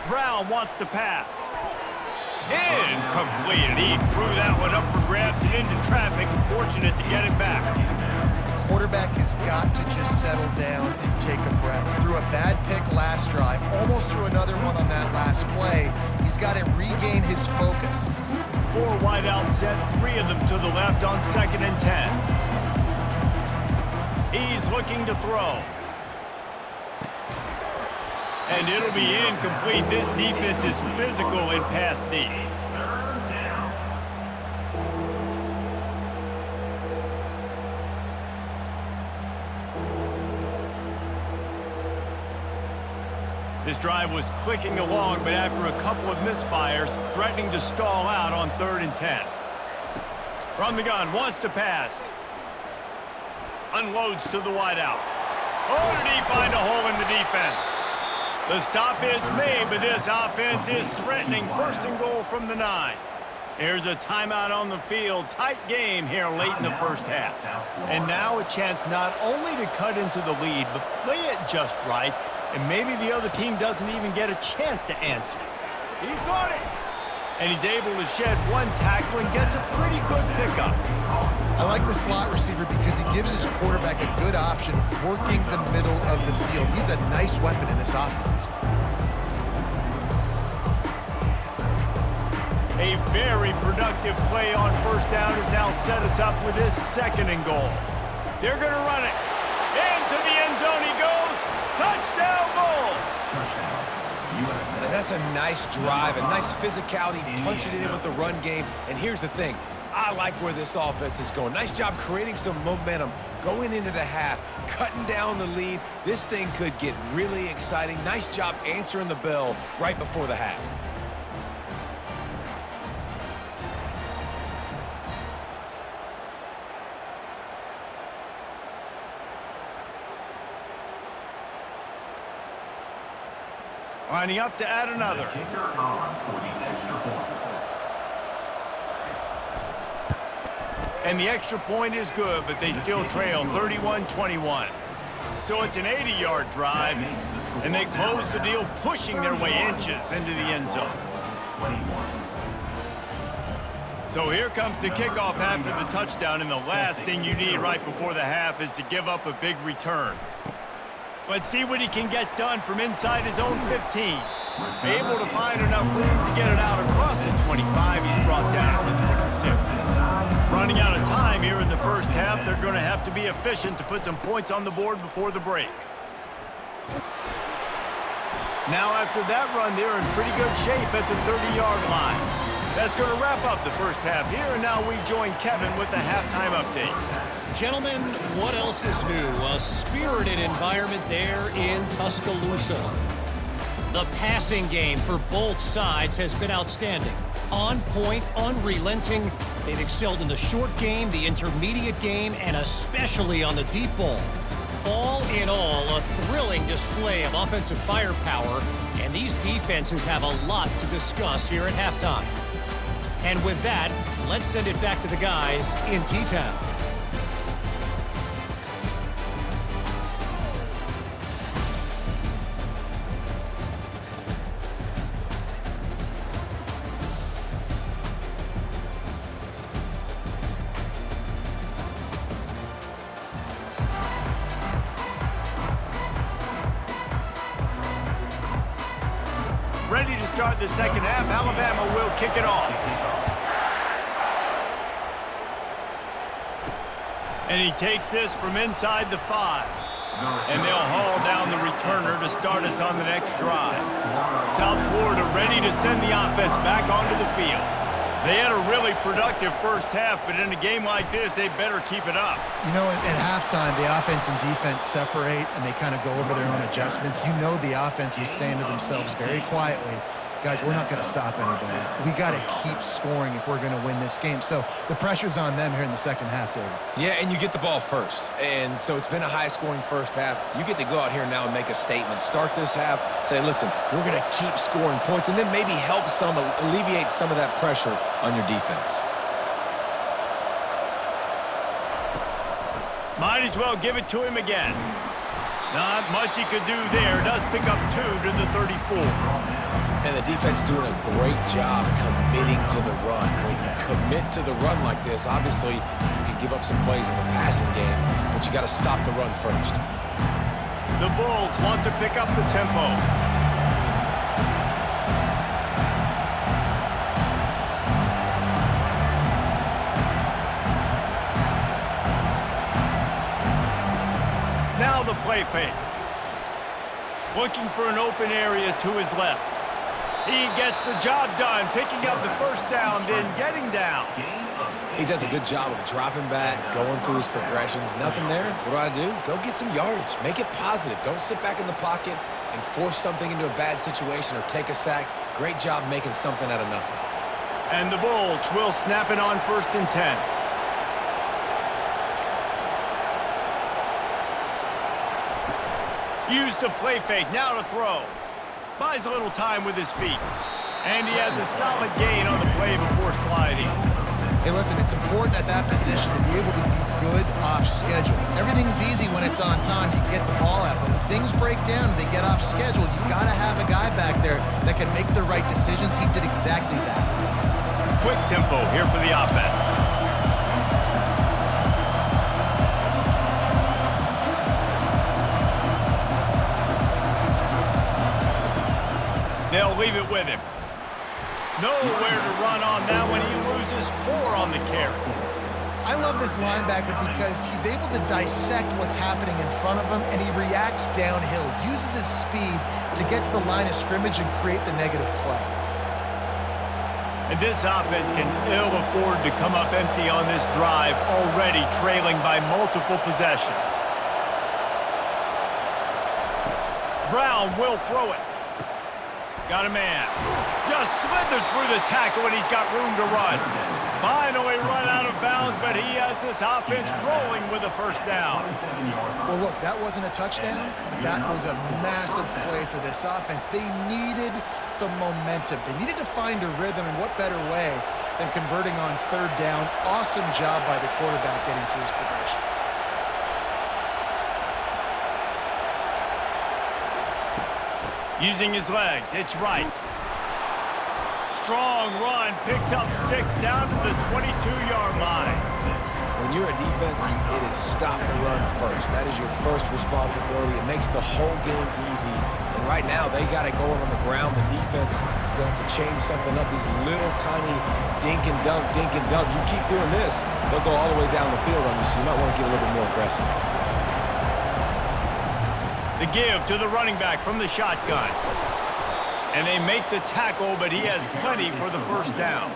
Brown wants to pass. Incomplete. He threw that one up for grabs and into traffic. Fortunate to get it back. The quarterback has got to just settle down and take a breath. Threw a bad pick last drive. Almost threw another one on that last play. He's got to regain his focus. 4 wide out set, 3 of them to the left on 2nd and 10. He's looking to throw. And it'll be incomplete. This defense is physical in pass D. This drive was clicking along, but after a couple of misfires, threatening to stall out on 3rd and 10. From the gun, wants to pass. Unloads to the wideout. Oh, did he find a hole in the defense? The stop is made, but this offense is threatening. 1st and goal from the 9. Here's a timeout on the field. Tight game here late in the first half. And now a chance not only to cut into the lead, but play it just right. And maybe the other team doesn't even get a chance to answer. He got it! And he's able to shed 1 tackle and gets a pretty good pickup. I like the slot receiver because he gives his quarterback a good option working the middle of the field. He's a nice weapon in this offense. A very productive play on 1st down has now set us up with this 2nd and goal. They're going to run it. Into the end zone he goes. Touchdown, Bulls! And that's a nice drive, a nice physicality, punching it in with the run game. And here's the thing. I like where this offense is going. Nice job creating some momentum, going into the half, cutting down the lead. This thing could get really exciting. Nice job answering the bell right before the half. Lining up to add another. Kicker on for the extra point. And the extra point is good, but they still trail 31-21. So it's an 80-yard drive, and they close the deal, pushing their way inches into the end zone. So here comes the kickoff after the touchdown, and the last thing you need right before the half is to give up a big return. Let's see what he can get done from inside his own 15. Able to find enough room to get it out across the 25. He's brought down to the 26. Running out of time here in the first half. They're going to have to be efficient to put some points on the board before the break. Now after that run, they're in pretty good shape at the 30-yard line. That's going to wrap up the first half here, and now we join Kevin with the halftime update. Gentlemen, what else is new? A spirited environment there in Tuscaloosa. The passing game for both sides has been outstanding. On point, unrelenting. They've excelled in the short game, the intermediate game, and especially on the deep ball. All in all, a thrilling display of offensive firepower, and these defenses have a lot to discuss here at halftime. And with that, let's send it back to the guys in T-Town. Ready to start the second half. Alabama will kick it off. And he takes this from inside the 5. And they'll haul down the returner to start us on the next drive. South Florida ready to send the offense back onto the field. They had a really productive first half, but in a game like this, they better keep it up. You know, at halftime, the offense and defense separate, and they kind of go over their own adjustments. You know the offense was saying to themselves very quietly, guys, we're not going to stop anybody. We got to keep scoring if we're going to win this game. So the pressure's on them here in the second half, David. Yeah, and you get the ball first. And so it's been a high-scoring first half. You get to go out here now and make a statement. Start this half, say, listen, we're going to keep scoring points, and then maybe help alleviate some of that pressure on your defense. Might as well give it to him again. Not much he could do there. Does pick up 2 to the 34. And the defense doing a great job committing to the run. When you commit to the run like this, obviously you can give up some plays in the passing game, but you got to stop the run first. The Bulls want to pick up the tempo. Now the play fake. Looking for an open area to his left. He gets the job done, picking up the first down, then getting down. He does a good job of dropping back, going through his progressions. Nothing there. What do? Go get some yardage. Make it positive. Don't sit back in the pocket and force something into a bad situation or take a sack. Great job making something out of nothing. And the Bulls will snap it on 1st and 10. Use the play fake, now to throw. Buys a little time with his feet. And he has a solid gain on the play before sliding. Hey, listen, it's important at that position to be able to be good off schedule. Everything's easy when it's on time. You can get the ball out. But when things break down and they get off schedule, you've got to have a guy back there that can make the right decisions. He did exactly that. Quick tempo here for the offense. They'll leave it with him. Nowhere to run on that one. He loses 4 on the carry. I love this linebacker because he's able to dissect what's happening in front of him, and he reacts downhill, uses his speed to get to the line of scrimmage and create the negative play. And this offense can ill afford to come up empty on this drive, already trailing by multiple possessions. Brown will throw it. Got a man. Just slithered through the tackle, and he's got room to run. Finally run out of bounds, but he has this offense rolling with a first down. Well, look, that wasn't a touchdown, but that was a massive play for this offense. They needed some momentum. They needed to find a rhythm, and what better way than converting on 3rd down. Awesome job by the quarterback getting through his progression. Using his legs, it's right. Strong run, picks up 6 down to the 22-yard line. When you're a defense, it is stop the run first. That is your first responsibility. It makes the whole game easy. And right now, they got it going on the ground. The defense is going to have to change something up. These little tiny dink and dunk, dink and dunk. You keep doing this, they'll go all the way down the field on you, so you might want to get a little bit more aggressive. The give to the running back from the shotgun. And they make the tackle, but he has plenty for the first down.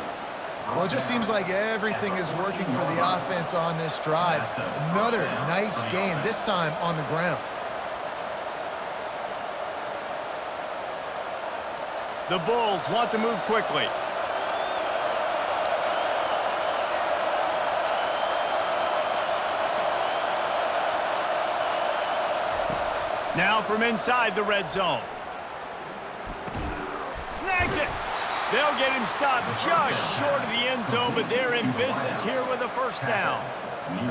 Well, it just seems like everything is working for the offense on this drive. Another nice gain, this time on the ground. The Bulls want to move quickly. Now from inside the red zone. Snags it. They'll get him stopped just short of the end zone, but they're in business here with a first down.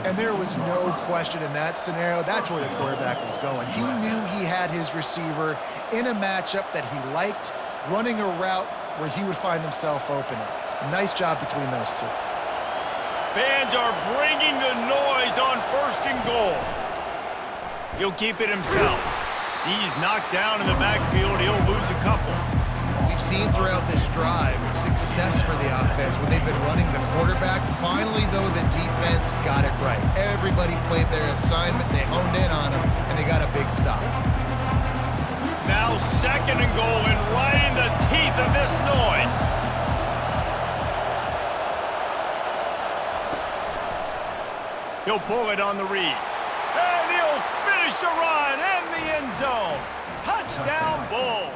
And there was no question in that scenario. That's where the quarterback was going. He knew he had his receiver in a matchup that he liked, running a route where he would find himself open. Nice job between those two. Fans are bringing the noise on 1st and goal. He'll keep it himself. He's knocked down in the backfield. He'll lose a couple. We've seen throughout this drive success for the offense when they've been running the quarterback. Finally, though, the defense got it right. Everybody played their assignment. They honed in on them, and they got a big stop. Now 2nd and goal, and right in the teeth of this noise. He'll pull it on the read. And he'll finish the run in the end zone. Touchdown, Bulls.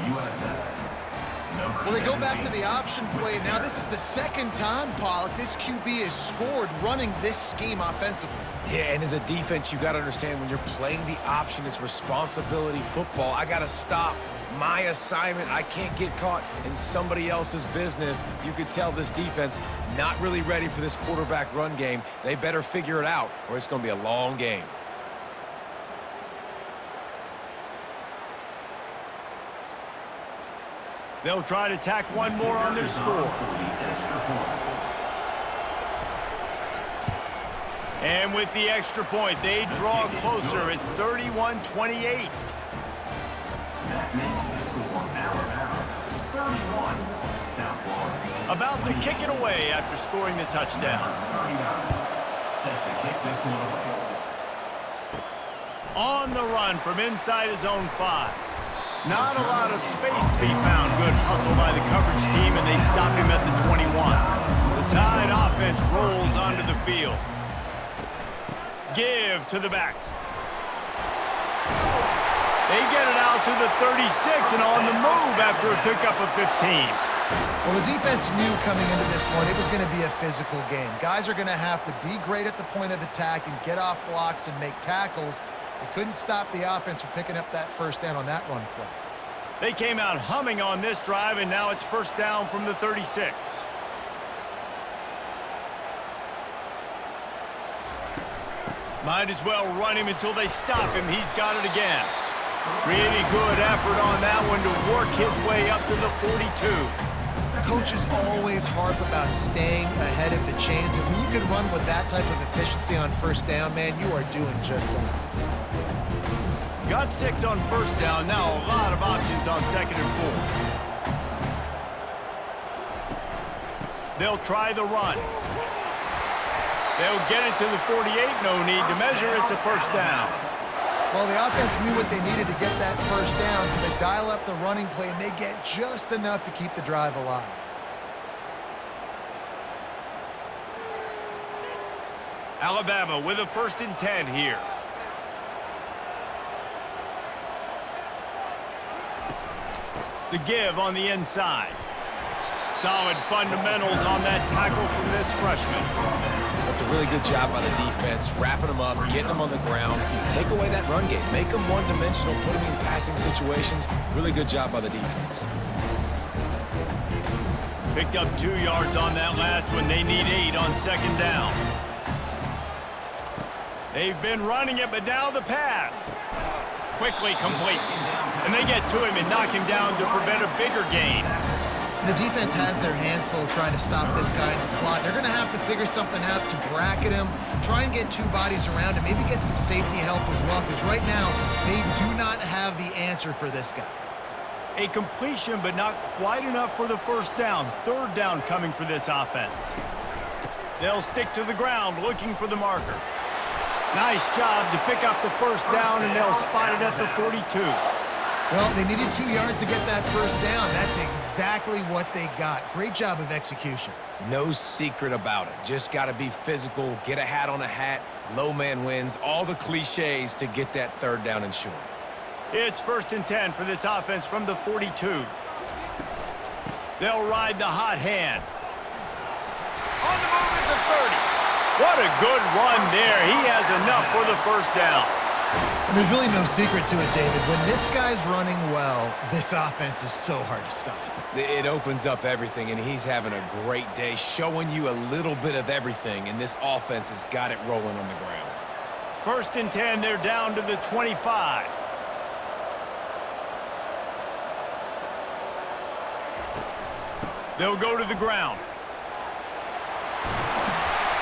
Well, they go back to the option play. Now, this is the 2nd time, Pollock, this QB has scored running this scheme offensively. Yeah, and as a defense, you got to understand when you're playing the option, it's responsibility football. I got to stop my assignment. I can't get caught in somebody else's business. You could tell this defense not really ready for this quarterback run game. They better figure it out, or it's going to be a long game. They'll try to tack one more on their score. And with the extra point, they draw closer. It's 31-28. That makes the score Alabama 31, South Florida. About to kick it away after scoring the touchdown. 39, set to kick this one away. On the run from inside his own 5. Not a lot of space to be found. Good hustle by the coverage team, and they stop him at the 21. The Tide offense rolls onto the field. Give to the back. They get it out to the 36 and on the move after a pickup of 15. Well, the defense knew coming into this one it was going to be a physical game. Guys are going to have to be great at the point of attack and get off blocks and make tackles. They couldn't stop the offense from picking up that 1st down on that run play. They came out humming on this drive, and now it's 1st down from the 36. Might as well run him until they stop him. He's got it again. Pretty good effort on that one to work his way up to the 42. Coaches always harp about staying ahead of the chains, and when you can run with that type of efficiency on 1st down, man, you are doing just that. Got 6 on 1st down. Now a lot of options on 2nd and 4. They'll try the run. They'll get it to the 48. No need to measure. It's a 1st down. Well, the offense knew what they needed to get that 1st down, so they dial up the running play, and they get just enough to keep the drive alive. Alabama with a 1st and 10 here. The give on the inside. Solid fundamentals on that tackle from this freshman. That's a really good job by the defense, wrapping them up, getting them on the ground. Take away that run game. Make them one-dimensional, put them in passing situations. Really good job by the defense. Picked up 2 yards on that last one. They need 8 on 2nd down. They've been running it, but now the pass. Quickly complete. And they get to him and knock him down to prevent a bigger gain. The defense has their hands full trying to stop this guy in the slot. They're going to have to figure something out to bracket him, try and get 2 bodies around him, maybe get some safety help as well, because right now they do not have the answer for this guy. A completion, but not quite enough for the 1st down. 3rd down coming for this offense. They'll stick to the ground looking for the marker. Nice job to pick up the 1st down, and they'll spot it at the 42. Well, they needed 2 yards to get that 1st down. That's exactly what they got. Great job of execution. No secret about it. Just got to be physical, get a hat on a hat, low man wins, all the cliches to get that 3rd down and short. It's 1st and 10 for this offense from the 42. They'll ride the hot hand. On the move at the 30. What a good run there. He has enough for the 1st down. And there's really no secret to it, David. When this guy's running well, this offense is so hard to stop. It opens up everything, and he's having a great day, showing you a little bit of everything, and this offense has got it rolling on the ground. 1st and 10, they're down to the 25. They'll go to the ground.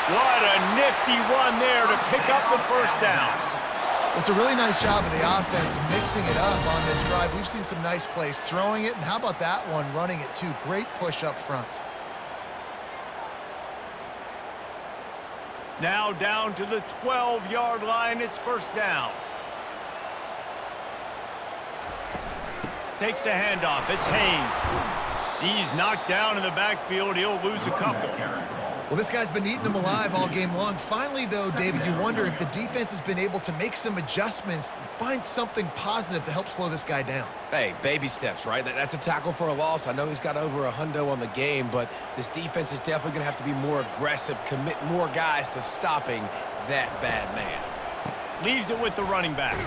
What a nifty run there to pick up the 1st down. It's a really nice job of the offense mixing it up on this drive. We've seen some nice plays throwing it, and how about that one running it too? Great push up front. Now down to the 12-yard line. It's first down. Takes the handoff. It's Haynes. He's knocked down in the backfield. He'll lose a couple. Well, this guy's been eating them alive all game long. Finally, though, David, you wonder if the defense has been able to make some adjustments, find something positive to help slow this guy down. Hey, baby steps, right? That's a tackle for a loss. I know he's got over a hundo on the game, but this defense is definitely going to have to be more aggressive, commit more guys to stopping that bad man. Leaves it with the running back.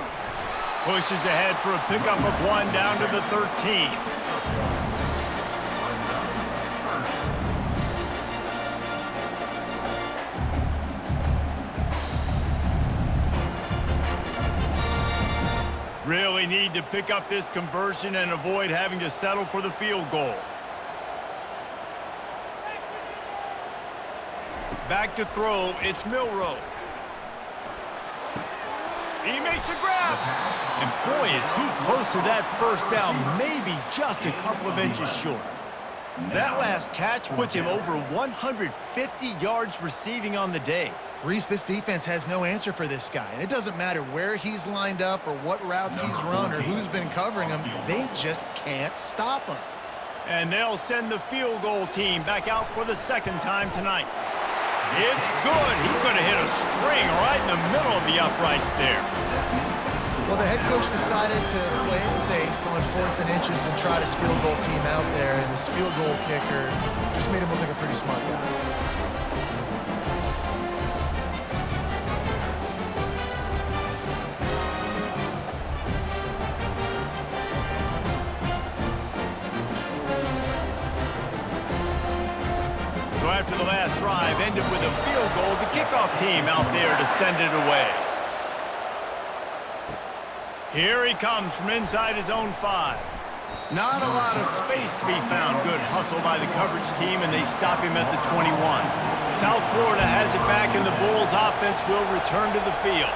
Pushes ahead for a pickup of 1 down to the 13. Really need to pick up this conversion and avoid having to settle for the field goal. Back to throw, it's Milroe. He makes a grab. And boy, is he close to that first down, maybe just a couple of inches short. That last catch puts him over 150 yards receiving on the day. Reese, this defense has no answer for this guy. And it doesn't matter where he's lined up or what routes he's run or who's been covering him. They just can't stop him. And they'll send the field goal team back out for the second time tonight. It's good. He could have hit a string right in the middle of the uprights there. Well, the head coach decided to play it safe on 4th and inches and try his field goal team out there. And this field goal kicker just made him look like a pretty smart guy. After the last drive ended with a field goal, the kickoff team out there to send it away. Here he comes from inside his own 5. Not a lot of space to be found. Good hustle by the coverage team, and they stop him at the 21. South Florida has it back, and the Bulls offense will return to the field.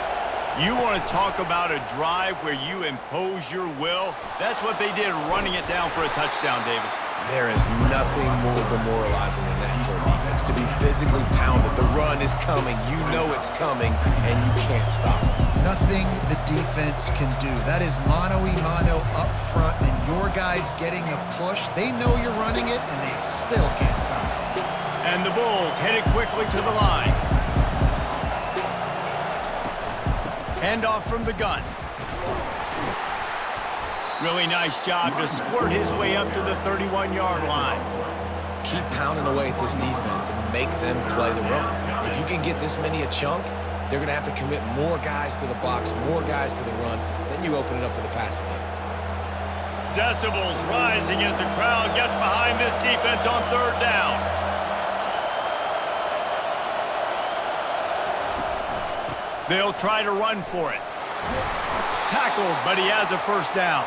You want to talk about a drive where you impose your will? That's what they did, running it down for a touchdown, David. There is nothing more demoralizing than that for a defense, to be physically pounded. The run is coming. You know it's coming, and you can't stop it. Nothing the defense can do. That is mano-a-mano up front, and your guys getting a push. They know you're running it, and they still can't stop it. And the Bulls headed quickly to the line. Handoff from the gun. Really nice job to squirt his way up to the 31-yard line. Keep pounding away at this defense and make them play the run. If you can get this many a chunk, they're going to have to commit more guys to the box, more guys to the run. Then you open it up for the passing game. Decibels rising as the crowd gets behind this defense on 3rd down. They'll try to run for it. Tackled, but he has a first down.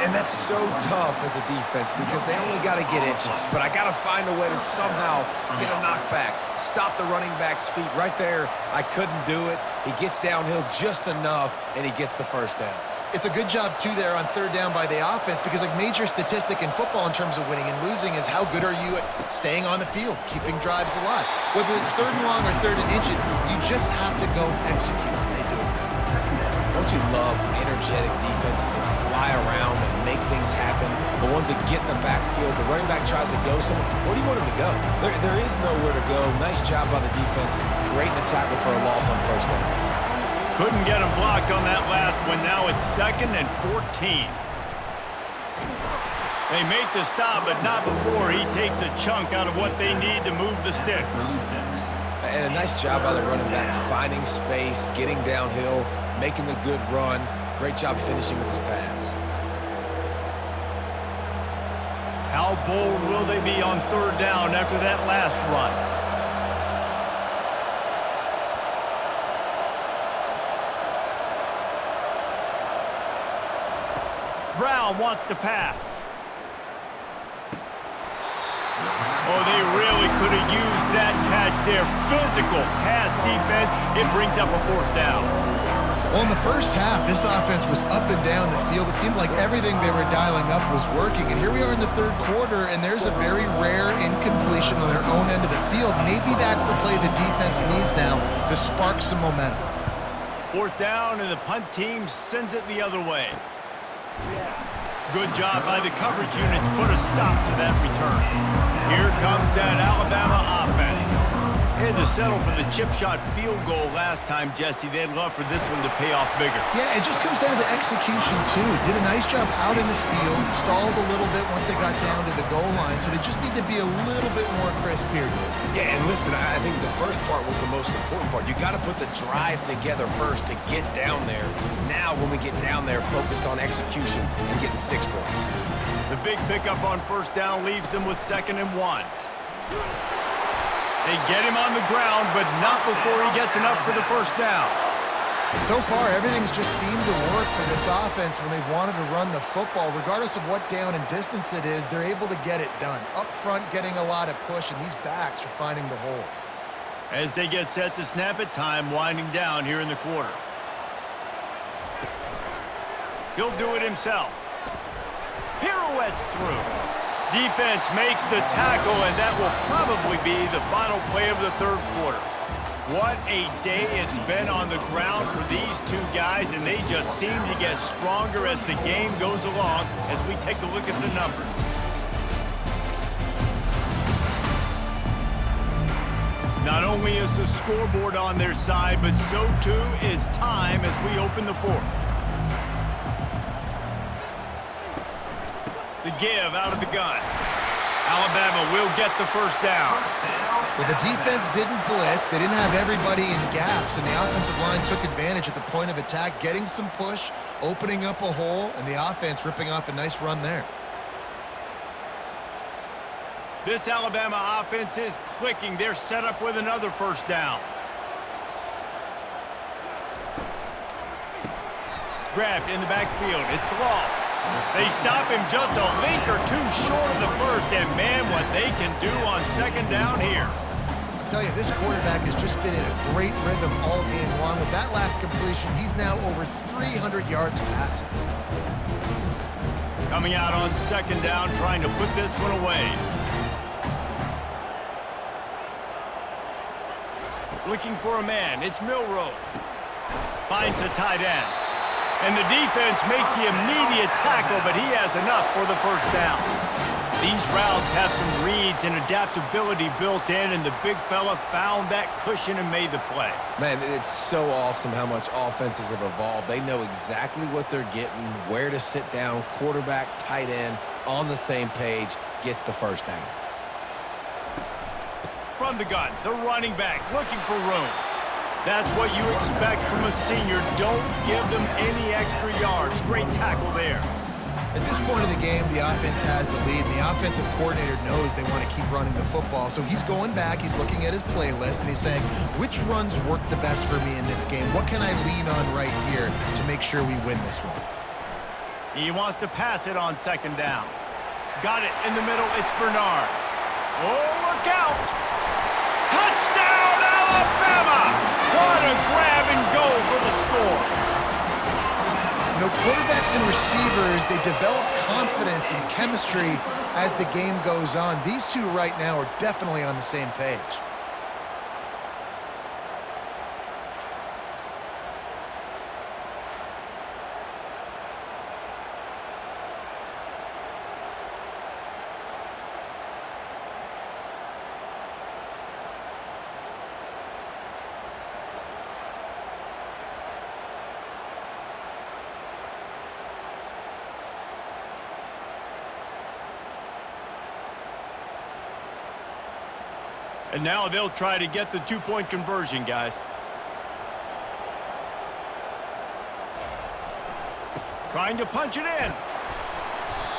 And that's so tough as a defense because they only got to get inches. But I got to find a way to somehow get a knockback, stop the running back's feet right there. I couldn't do it. He gets downhill just enough, and he gets the first down. It's a good job, too, there on 3rd down by the offense because a major statistic in football in terms of winning and losing is how good are you at staying on the field, keeping drives alive. Whether it's 3rd and long or 3rd and inches, you just have to go execute. They do it. Don't you love energetic defenses that fly around and make things happen? The ones that get in the backfield, the running back tries to go somewhere. Where do you want him to go? There is nowhere to go. Nice job by the defense, creating the tackle for a loss on 1st down. Couldn't get him blocked on that last one. Now it's 2nd and 14. They make the stop, but not before he takes a chunk out of what they need to move the sticks. And a nice job by the running back, finding space, getting downhill, making the good run. Great job finishing with his pads. How bold will they be on 3rd down after that last run? Brown wants to pass. Oh, they really could have used that catch there. Physical pass defense. It brings up a 4th down. Well, in the first half, this offense was up and down the field. It seemed like everything they were dialing up was working. And here we are in the 3rd quarter, and there's a very rare incompletion on their own end of the field. Maybe that's the play the defense needs now to spark some momentum. Fourth down, and the punt team sends it the other way. Good job by the coverage unit to put a stop to that return. Here comes that Alabama offense. They had to settle for the chip shot field goal last time, Jesse. They'd love for this one to pay off bigger. Yeah, it just comes down to execution, too. Did a nice job out in the field, stalled a little bit once they got down to the goal line, so they just need to be a little bit more crisp here. Yeah, and listen, I think the first part was the most important part. You got to put the drive together first to get down there. Now, when we get down there, focus on execution and getting 6 points. The big pickup on first down leaves them with 2nd and 1. They get him on the ground, but not before he gets enough for the first down. So far, everything's just seemed to work for this offense when they've wanted to run the football. Regardless of what down and distance it is, they're able to get it done. Up front, getting a lot of push, and these backs are finding the holes. As they get set to snap it, time winding down here in the quarter. He'll do it himself. Pirouettes through. Defense makes the tackle, and that will probably be the final play of the third quarter. What a day it's been on the ground for these two guys, and they just seem to get stronger as the game goes along as we take a look at the numbers. Not only is the scoreboard on their side, but so too is time as we open the fourth. The give out of the gun. Alabama will get the first down. Well, the defense didn't blitz. They didn't have everybody in gaps, and the offensive line took advantage at the point of attack, getting some push, opening up a hole, and the offense ripping off a nice run there. This Alabama offense is clicking. They're set up with another first down. Grabbed in the backfield. It's Law. They stop him just a link or two short of the first, and man, what they can do on 2nd down here. I'll tell you, this quarterback has just been in a great rhythm all game long. With that last completion, he's now over 300 yards passing. Coming out on 2nd down, trying to put this one away. Looking for a man. It's Milroe. Finds the tight end. And the defense makes the immediate tackle, but he has enough for the first down. These routes have some reads and adaptability built in, and the big fella found that cushion and made the play. Man, it's so awesome how much offenses have evolved. They know exactly what they're getting, where to sit down, quarterback, tight end, on the same page, gets the first down. From the gun, the running back looking for room. That's what you expect from a senior. Don't give them any extra yards. Great tackle there. At this point of the game, the offense has the lead, and the offensive coordinator knows they want to keep running the football. So he's going back, he's looking at his playlist, and he's saying, which runs work the best for me in this game? What can I lean on right here to make sure we win this one? He wants to pass it on 2nd down. Got it in the middle. It's Bernard. Oh, look out! Touchdown, Alabama! What a grab and go for the score. You know, quarterbacks and receivers, they develop confidence and chemistry as the game goes on. These two right now are definitely on the same page. And now they'll try to get the two-point conversion, guys. Trying to punch it in.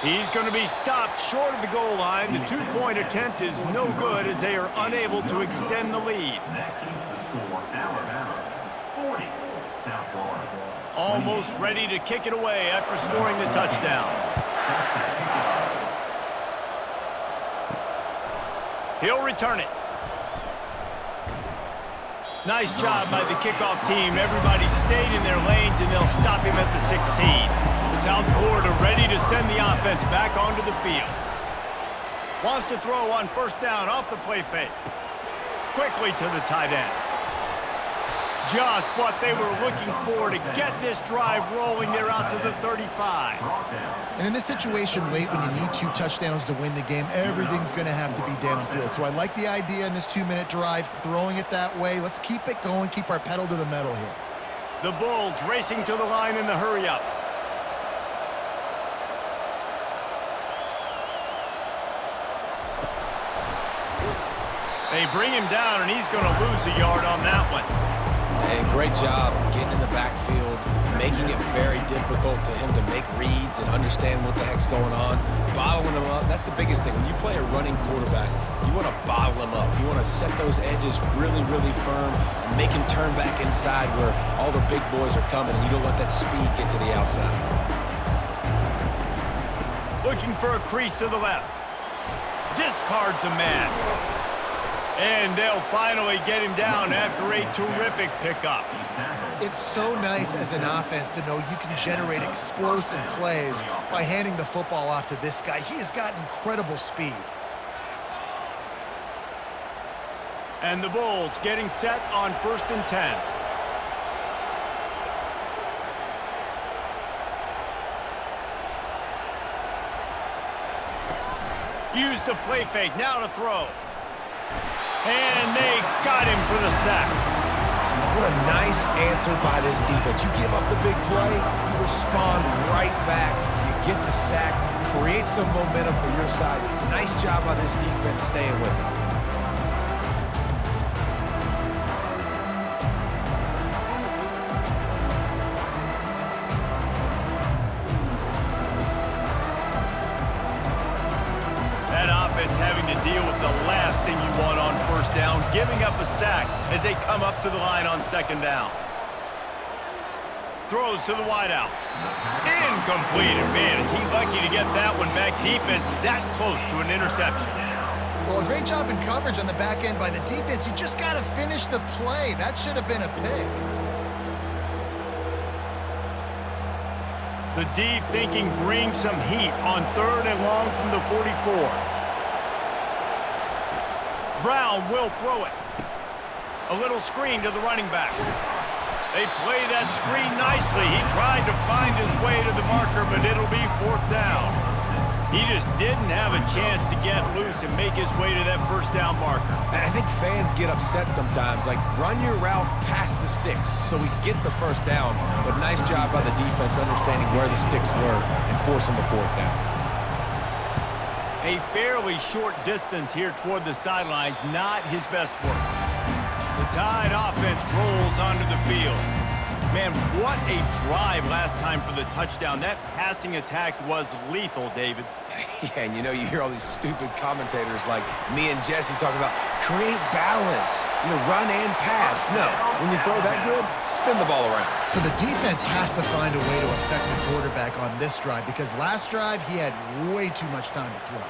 He's going to be stopped short of the goal line. The two-point attempt is no good as they are unable to extend the lead. That keeps the score Alabama 40, South Florida. Almost ready to kick it away after scoring the touchdown. He'll return it. Nice job by the kickoff team. Everybody stayed in their lanes, and they'll stop him at the 16. South Florida ready to send the offense back onto the field. Wants to throw on 1st down off the play fake. quickly to the tight end. Just what they were looking for to get this drive rolling there out to the 35. And in this situation late when you need 2 touchdowns to win the game, everything's going to have to be downfield. So I like the idea in this 2-minute drive, throwing it that way. Let's keep it going, keep our pedal to the metal here. The Bulls racing to the line in the hurry-up. They bring him down, and he's going to lose a yard on that one. And great job getting in the backfield, making it very difficult to him to make reads and understand what the heck's going on, bottling him up. That's the biggest thing. When you play a running quarterback, you want to bottle him up. You want to set those edges really, really firm and make him turn back inside where all the big boys are coming, and you don't let that speed get to the outside. Looking for a crease to the left. Discards a man. And they'll finally get him down after a terrific pickup. It's so nice as an offense to know you can generate explosive plays by handing the football off to this guy. He has got incredible speed. And the Bulls getting set on 1st and 10. Use the play fake, now to throw. And they got him for the sack. What a nice answer by this defense. You give up the big play, you respond right back. You get the sack, create some momentum for your side. Nice job by this defense staying with it. Having to deal with the last thing you want on 1st down, giving up a sack as they come up to the line on 2nd down. Throws to the wideout. Incomplete. And man, is he lucky to get that one back. Defense that close to an interception. Well, a great job in coverage on the back end by the defense. You just got to finish the play. That should have been a pick. The D thinking bring some heat on 3rd and long from the 44. Brown will throw it. A little screen to the running back. They play that screen nicely. He tried to find his way to the marker, but it'll be 4th down. He just didn't have a chance to get loose and make his way to that 1st down marker. And I think fans get upset sometimes. Like, run your route past the sticks so we get the 1st down. But nice job by the defense understanding where the sticks were and forcing the 4th down. A fairly short distance here toward the sidelines, not his best work. The Tide offense rolls onto the field. Man, what a drive last time for the touchdown. That passing attack was lethal, David. Yeah, and you know, you hear all these stupid commentators like me and Jesse talking about create balance, you know, run and pass. No, when you throw that good, spin the ball around. So the defense has to find a way to affect the quarterback on this drive because last drive he had way too much time to throw.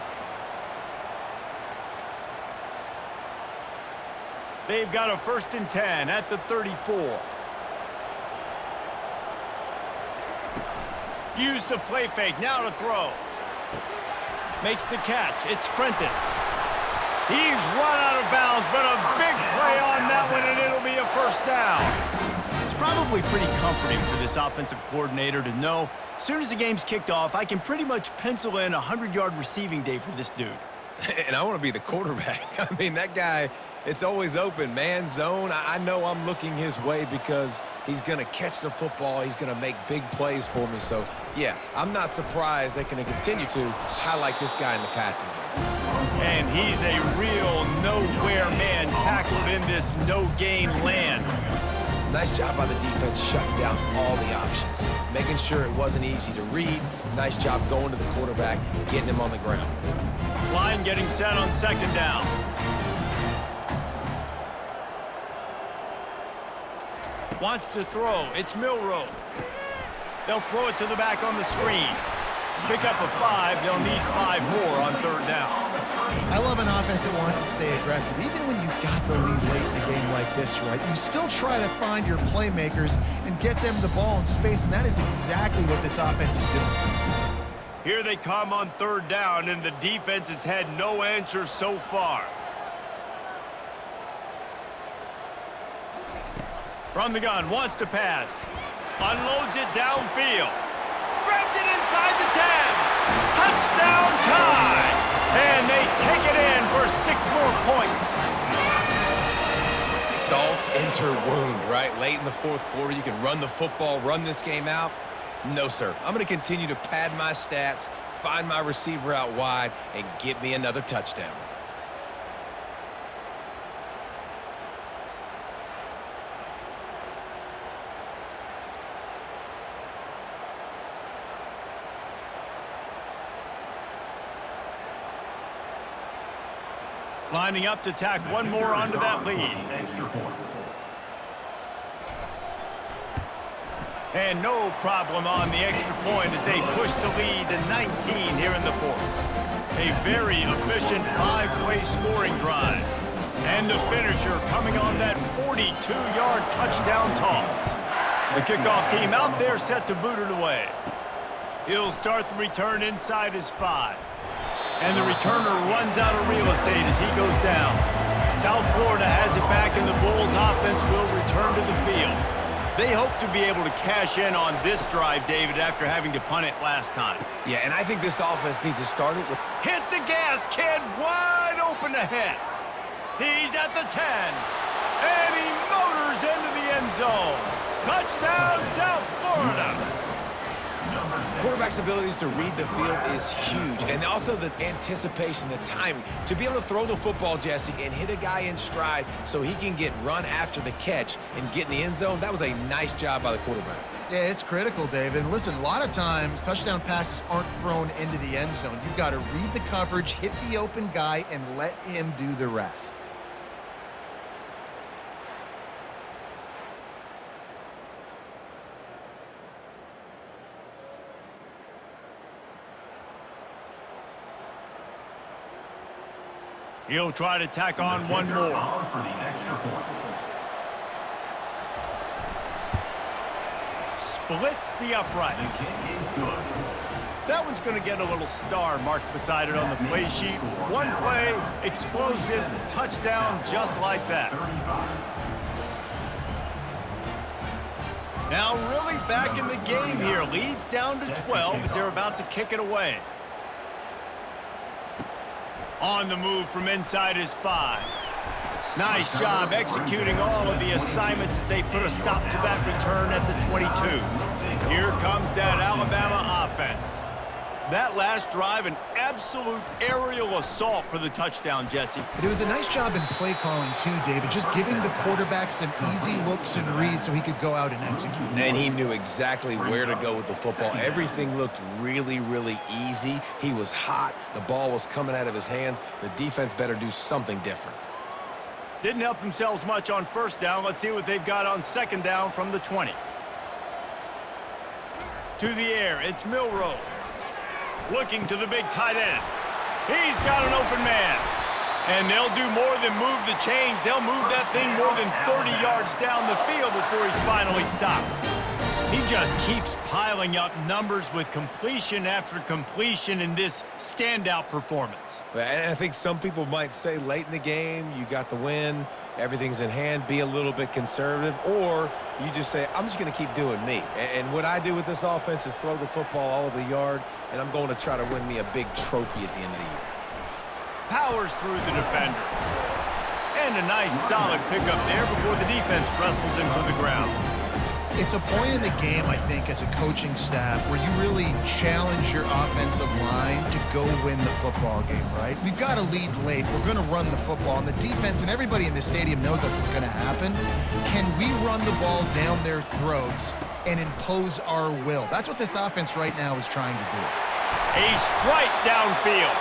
They've got a 1st and 10 at the 34. Use the play fake, now to throw. Makes the catch, it's Prentice. He's run out of bounds, but a big play on that one, and it'll be a 1st down. It's probably pretty comforting for this offensive coordinator to know as soon as the game's kicked off, I can pretty much pencil in a 100-yard receiving day for this dude. And I want to be the quarterback. I mean, that guy, it's always open, man, zone. I know I'm looking his way because he's going to catch the football. He's going to make big plays for me. So, yeah, I'm not surprised they're going to continue to highlight this guy in the passing game. And he's a real nowhere man tackled in this no-gain land. Nice job by the defense shutting down all the options, making sure it wasn't easy to read. Nice job going to the quarterback, getting him on the ground. Line getting set on 2nd down. Wants to throw. It's Milroe. They'll throw it to the back on the screen. Pick up a 5. They'll need 5 more on 3rd down. I love an offense that wants to stay aggressive. Even when you've got the lead late in a game like this, right, you still try to find your playmakers and get them the ball in space, and that is exactly what this offense is doing. Here they come on 3rd down, and the defense has had no answer so far. From the gun, wants to pass. Unloads it downfield. Grabs it inside the 10. Touchdown tie. And they take it in for 6 more points. Salt enter wound, right? Late in the fourth quarter, you can run the football, run this game out. No, sir. I'm going to continue to pad my stats, find my receiver out wide, and get me another touchdown. Lining up to tack one more onto that lead. Extra point. And no problem on the extra point as they push the lead to 19 here in the fourth. A very efficient 5-play scoring drive. And the finisher coming on that 42-yard touchdown toss. The kickoff team out there set to boot it away. He'll start the return inside his 5. And the returner runs out of real estate as he goes down. South Florida has it back, and the Bulls offense will return to the field. They hope to be able to cash in on this drive, David, after having to punt it last time. Yeah, and I think this offense needs to start it with... Hit the gas, kid. Wide open ahead. He's at the 10. And he motors into the end zone. Touchdown, South Florida. Quarterback's abilities to read the field is huge, and also the anticipation, the timing. To be able to throw the football, Jesse, and hit a guy in stride so he can get run after the catch and get in the end zone, that was a nice job by the quarterback. Yeah, it's critical, David. And listen, a lot of times, touchdown passes aren't thrown into the end zone. You've got to read the coverage, hit the open guy, and let him do the rest. He'll try to tack on one more. For the extra point. Splits the uprights. The kick is good. That one's going to get a little star marked beside it on the play sheet. One play, explosive, touchdown, just like that. 35. Now really back in the game here. Leads down to 12 as they're about to kick it away. On the move from inside his 5. Nice job executing all of the assignments as they put a stop to that return at the 22. Here comes that Alabama offense. That last drive, an absolute aerial assault for the touchdown, Jesse. But it was a nice job in play calling too, David, just giving the quarterback some easy looks and reads so he could go out and execute. And he knew exactly where to go with the football. Everything looked really, really easy. He was hot. The ball was coming out of his hands. The defense better do something different. Didn't help themselves much on first down. Let's see what they've got on second down from the 20. To the air, it's Milroe. Looking to the big tight end. He's got an open man. And they'll do more than move the chains. They'll move that thing more than 30 yards down the field before he's finally stopped. He just keeps piling up numbers with completion after completion in this standout performance. And I think some people might say late in the game, you got the win, everything's in hand, be a little bit conservative, or you just say, I'm just going to keep doing me. And what I do with this offense is throw the football all over the yard, and I'm going to try to win me a big trophy at the end of the year. Powers through the defender. And a nice solid pickup there before the defense wrestles him to the ground. It's a point in the game, I think, as a coaching staff where you really challenge your offensive line to go win the football game, right? We've got to lead late. We're going to run the football. And the defense and everybody in the stadium knows that's what's going to happen. Can we run the ball down their throats and impose our will? That's what this offense right now is trying to do. A strike downfield.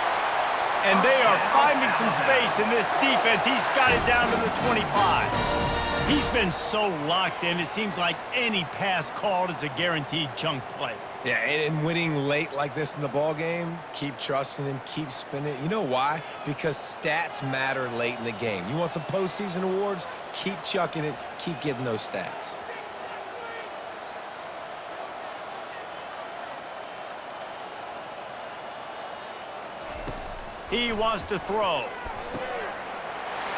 And they are finding some space in this defense. He's got it down to the 25. He's been so locked in, it seems like any pass called is a guaranteed chunk play. Yeah, and winning late like this in the ball game, keep trusting him, keep spinning. You know why? Because stats matter late in the game. You want some postseason awards? Keep chucking it, keep getting those stats. He wants to throw.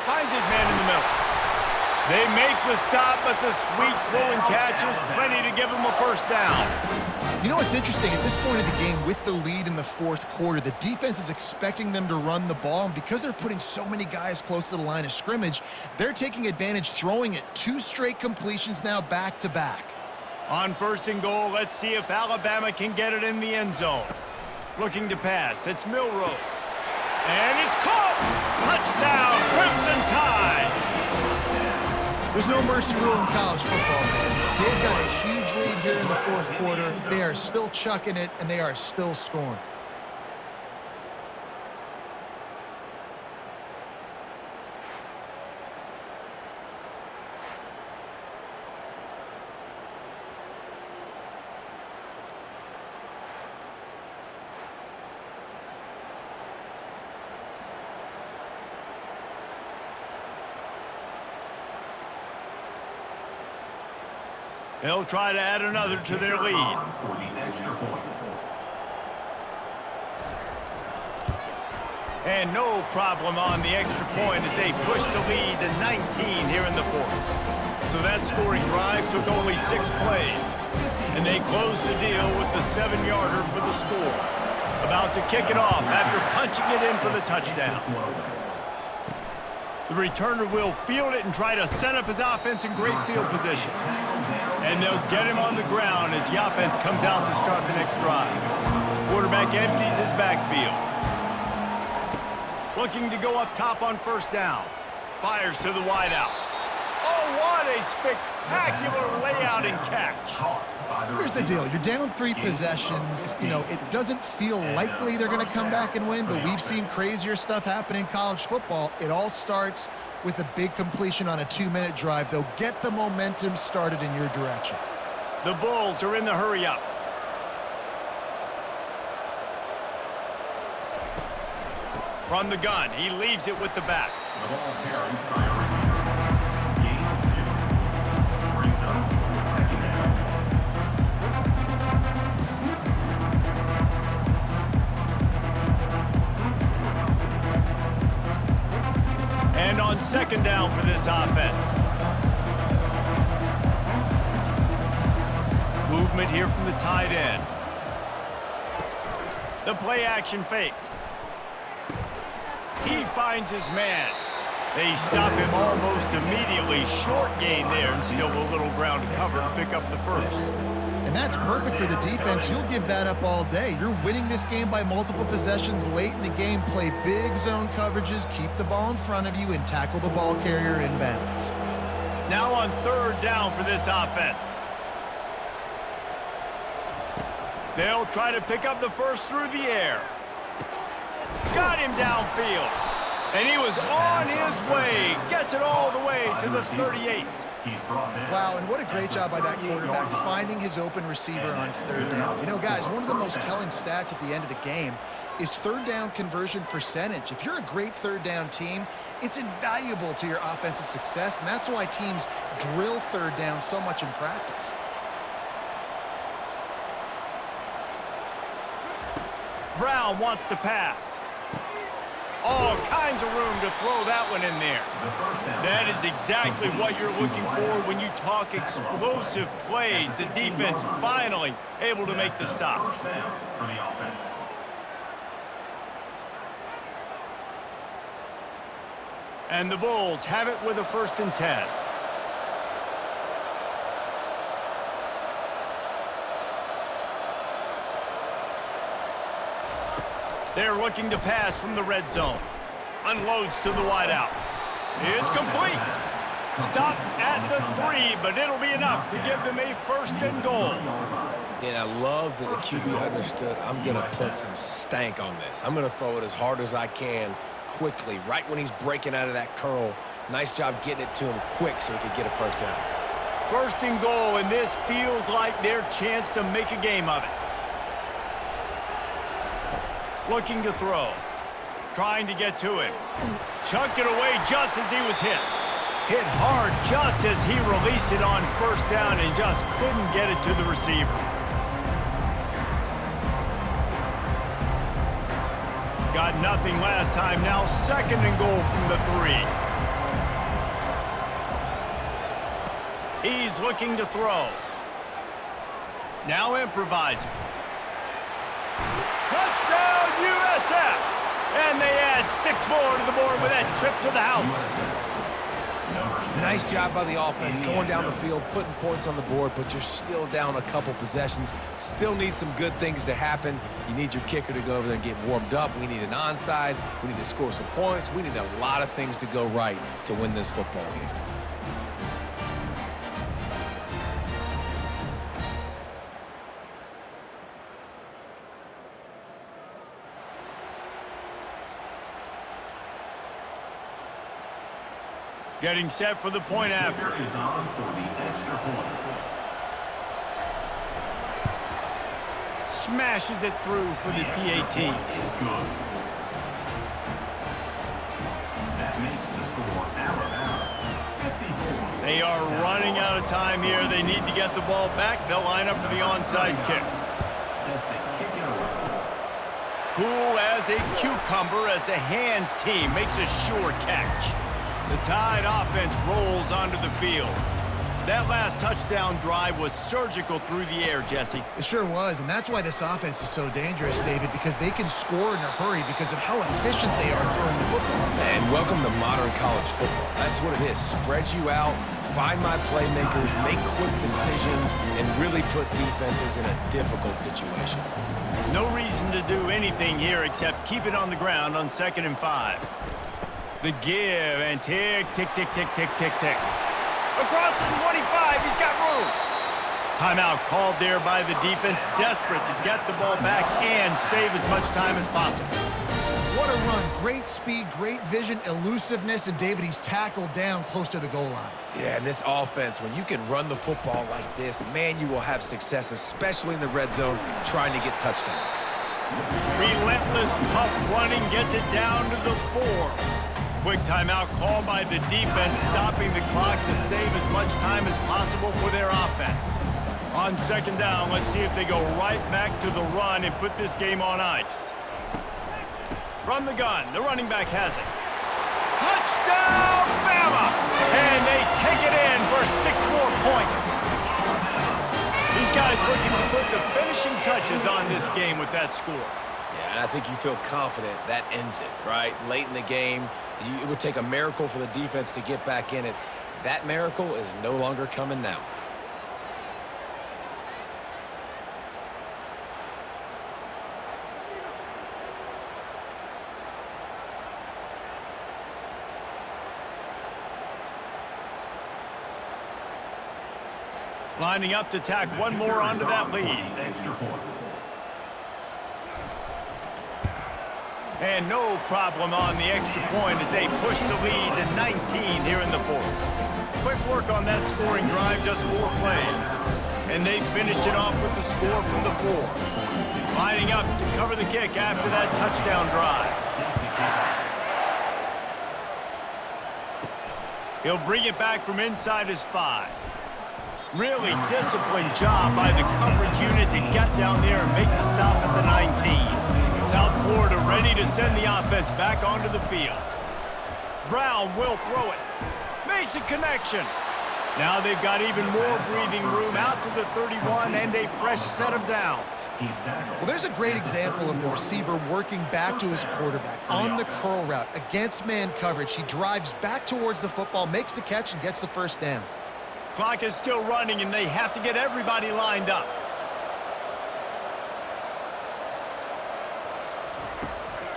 Finds his man in the middle. They make the stop, but the sweet throwing catch is plenty to give them a first down. You know what's interesting? At this point of the game, with the lead in the fourth quarter, the defense is expecting them to run the ball, and because they're putting so many guys close to the line of scrimmage, they're taking advantage, throwing it 2 straight completions now back-to-back. On first and goal, let's see if Alabama can get it in the end zone. Looking to pass, it's Milroe. And it's caught! Touchdown, Crimson Tide! There's no mercy rule in college football, man. They've got a huge lead here in the fourth quarter. They are still chucking it, and they are still scoring. They'll try to add another to their lead. For the extra point. And no problem on the extra point as they push the lead to 19 here in the fourth. So that scoring drive took only 6 plays. And they closed the deal with the 7-yarder for the score. About to kick it off after punching it in for the touchdown. The returner will field it and try to set up his offense in great field position. And they'll get him on the ground as the offense comes out to start the next drive. Quarterback empties his backfield. Looking to go up top on first down. Fires to the wideout. Oh, what a spectacular layout and catch. Here's the deal. You're down 3 possessions. You know, it doesn't feel likely they're going to come back and win, but we've seen crazier stuff happen in college football. It all starts with a big completion on a 2-minute drive. They'll get the momentum started in your direction. The Bulls are in the hurry-up. From the gun, he leaves it with the back. The ball carried by a receiver. Gain 2. Brings up second down. And on second down for this offense. Movement here from the tight end. The play action fake. He finds his man. They stop him almost immediately. Short gain there and still a little ground to cover to pick up the first. And that's perfect for the defense. You'll give that up all day. You're winning this game by multiple possessions late in the game. Play big zone coverages, keep the ball in front of you, and tackle the ball carrier inbounds. Now on third down for this offense. They'll try to pick up the first through the air. Got him downfield. And he was on his way. Gets it all the way to the 38. Wow, and what a great job by that quarterback finding his open receiver on third down. You know, guys, one of the most telling stats at the end of the game is third down conversion percentage. If you're a great third down team, it's invaluable to your offensive success, and that's why teams drill third down so much in practice. Brown wants to pass. All kinds of room to throw that one in there. That is exactly what you're looking for when you talk explosive plays. The defense finally able to make the stop. First down for the offense. And the Bulls have it with a 1st and 10. They're looking to pass from the red zone. Unloads to the wideout. It's complete. Stopped at the 3, but it'll be enough to give them a 1st and goal. And I love that the QB understood, I'm going to put some stank on this. I'm going to throw it as hard as I can quickly, right when he's breaking out of that curl. Nice job getting it to him quick so he could get a 1st down. 1st and goal, and this feels like their chance to make a game of it. Looking to throw. Trying to get to him. Chucked it away just as he was hit. Hit hard just as he released it on 1st down and just couldn't get it to the receiver. Got nothing last time. Now 2nd and goal from the 3. He's looking to throw. Now improvising. Touchdown, USF! And they add 6 more to the board with that trip to the house. Nice job by the offense going down the field, putting points on the board, but you're still down a couple possessions. Still need some good things to happen. You need your kicker to go over there and get warmed up. We need an onside. We need to score some points. We need a lot of things to go right to win this football game. Getting set for the point after. Is on for the extra point. Smashes it through for the PAT. Is good. That makes the score Alabama 54. They are running out of time here. They need to get the ball back. They'll line up for the onside kick. Set to kick it away. Cool as a cucumber as the hands team makes a sure catch. The Tide offense rolls onto the field. That last touchdown drive was surgical through the air, Jesse. It sure was, and that's why this offense is so dangerous, David, because they can score in a hurry because of how efficient they are throwing the football. And welcome to modern college football. That's what it is. Spread you out, find my playmakers, make quick decisions, and really put defenses in a difficult situation. No reason to do anything here except keep it on the ground on 2nd and 5. The give and tick, tick, tick, tick, tick, tick, tick. Across the 25, he's got room. Timeout called there by the defense, desperate to get the ball back and save as much time as possible. What a run. Great speed, great vision, elusiveness, and David, he's tackled down close to the goal line. Yeah, and this offense, when you can run the football like this, man, you will have success, especially in the red zone, trying to get touchdowns. Relentless, tough running gets it down to the 4. Quick timeout called by the defense, stopping the clock to save as much time as possible for their offense. On 2nd down, let's see if they go right back to the run and put this game on ice. From the gun, the running back has it. Touchdown, Bama! And they take it in for 6 more points. These guys looking to put the finishing touches on this game with that score. Yeah, and I think you feel confident that ends it, right? Late in the game, it would take a miracle for the defense to get back in it. That miracle is no longer coming now. Lining up to tack one more onto that lead. Extra point. And no problem on the extra point as they push the lead to 19 here in the 4th. Quick work on that scoring drive, just 4 plays. And they finish it off with the score from the 4. Lining up to cover the kick after that touchdown drive. He'll bring it back from inside his 5. Really disciplined job by the coverage unit to get down there and make the stop at the 19. South Florida ready to send the offense back onto the field. Brown will throw it. Makes a connection. Now they've got even more breathing room out to the 31 and a fresh set of downs. Well, there's a great example of the receiver working back to his quarterback on the curl route against man coverage. He drives back towards the football, makes the catch, and gets the first down. Clock is still running, and they have to get everybody lined up.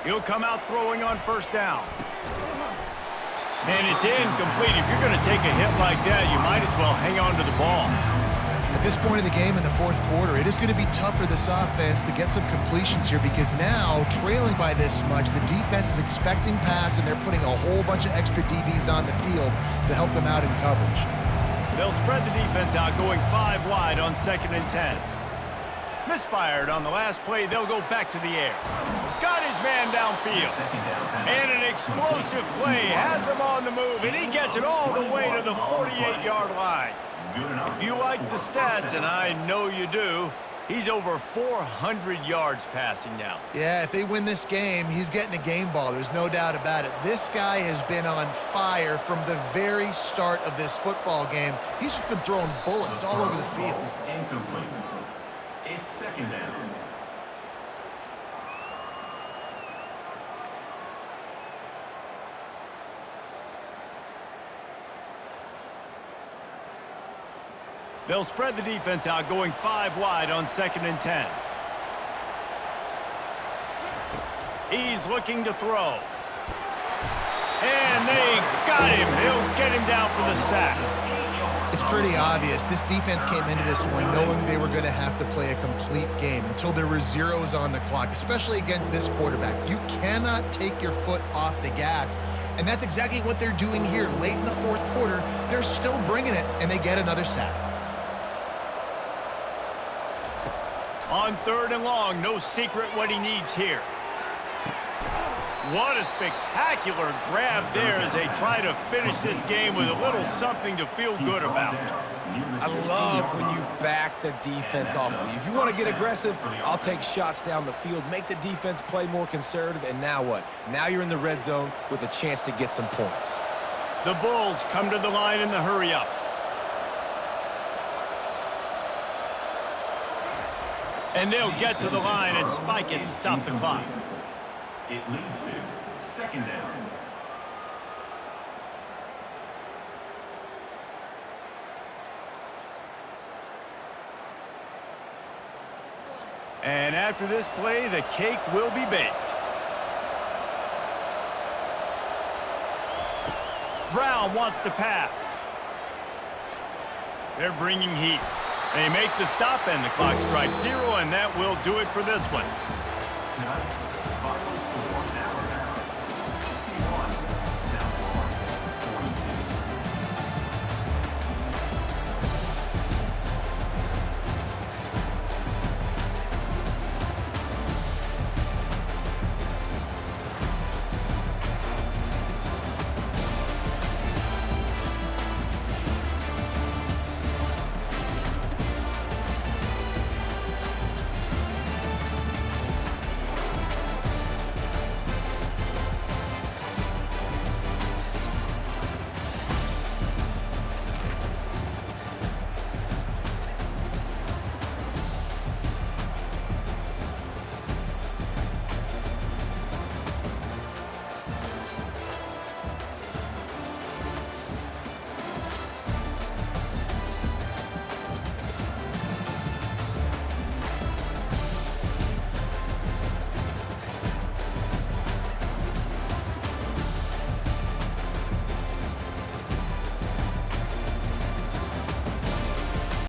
He'll come out throwing on 1st down. And it's incomplete. If you're going to take a hit like that, you might as well hang on to the ball. At this point in the game in the 4th quarter, it is going to be tough for this offense to get some completions here because now, trailing by this much, the defense is expecting pass, and they're putting a whole bunch of extra DBs on the field to help them out in coverage. They'll spread the defense out, going 5 wide on 2nd and 10. Misfired on the last play. They'll go back to the air. Got his man downfield. And an explosive play has him on the move, and he gets it all the way to the 48-yard line. If you like the stats, and I know you do, He's over 400 yards passing now. Yeah, if they win this game, he's getting a game ball. There's no doubt about it. This guy has been on fire from the very start of this football game. He's just been throwing bullets all over the field. Incomplete. It's second down. They'll spread the defense out, going 5 wide on 2nd and 10. He's looking to throw. And they got him. They'll get him down for the sack. It's pretty obvious. This defense came into this one knowing they were going to have to play a complete game until there were zeros on the clock, especially against this quarterback. You cannot take your foot off the gas, and that's exactly what they're doing here. Late in the fourth quarter, they're still bringing it, and they get another sack. On 3rd and long, no secret what he needs here. What a spectacular grab there as they try to finish this game with a little something to feel good about. I love when you back the defense off of you. If you want to get aggressive, I'll take shots down the field, make the defense play more conservative, and now what? Now you're in the red zone with a chance to get some points. The Bulls come to the line in the hurry-up. And they'll get to the line and spike it to stop the clock. It leads to second down. And after this play, the cake will be baked. Brown wants to pass. They're bringing heat. They make the stop, and the clock strikes 0, and that will do it for this one. Tonight's final score now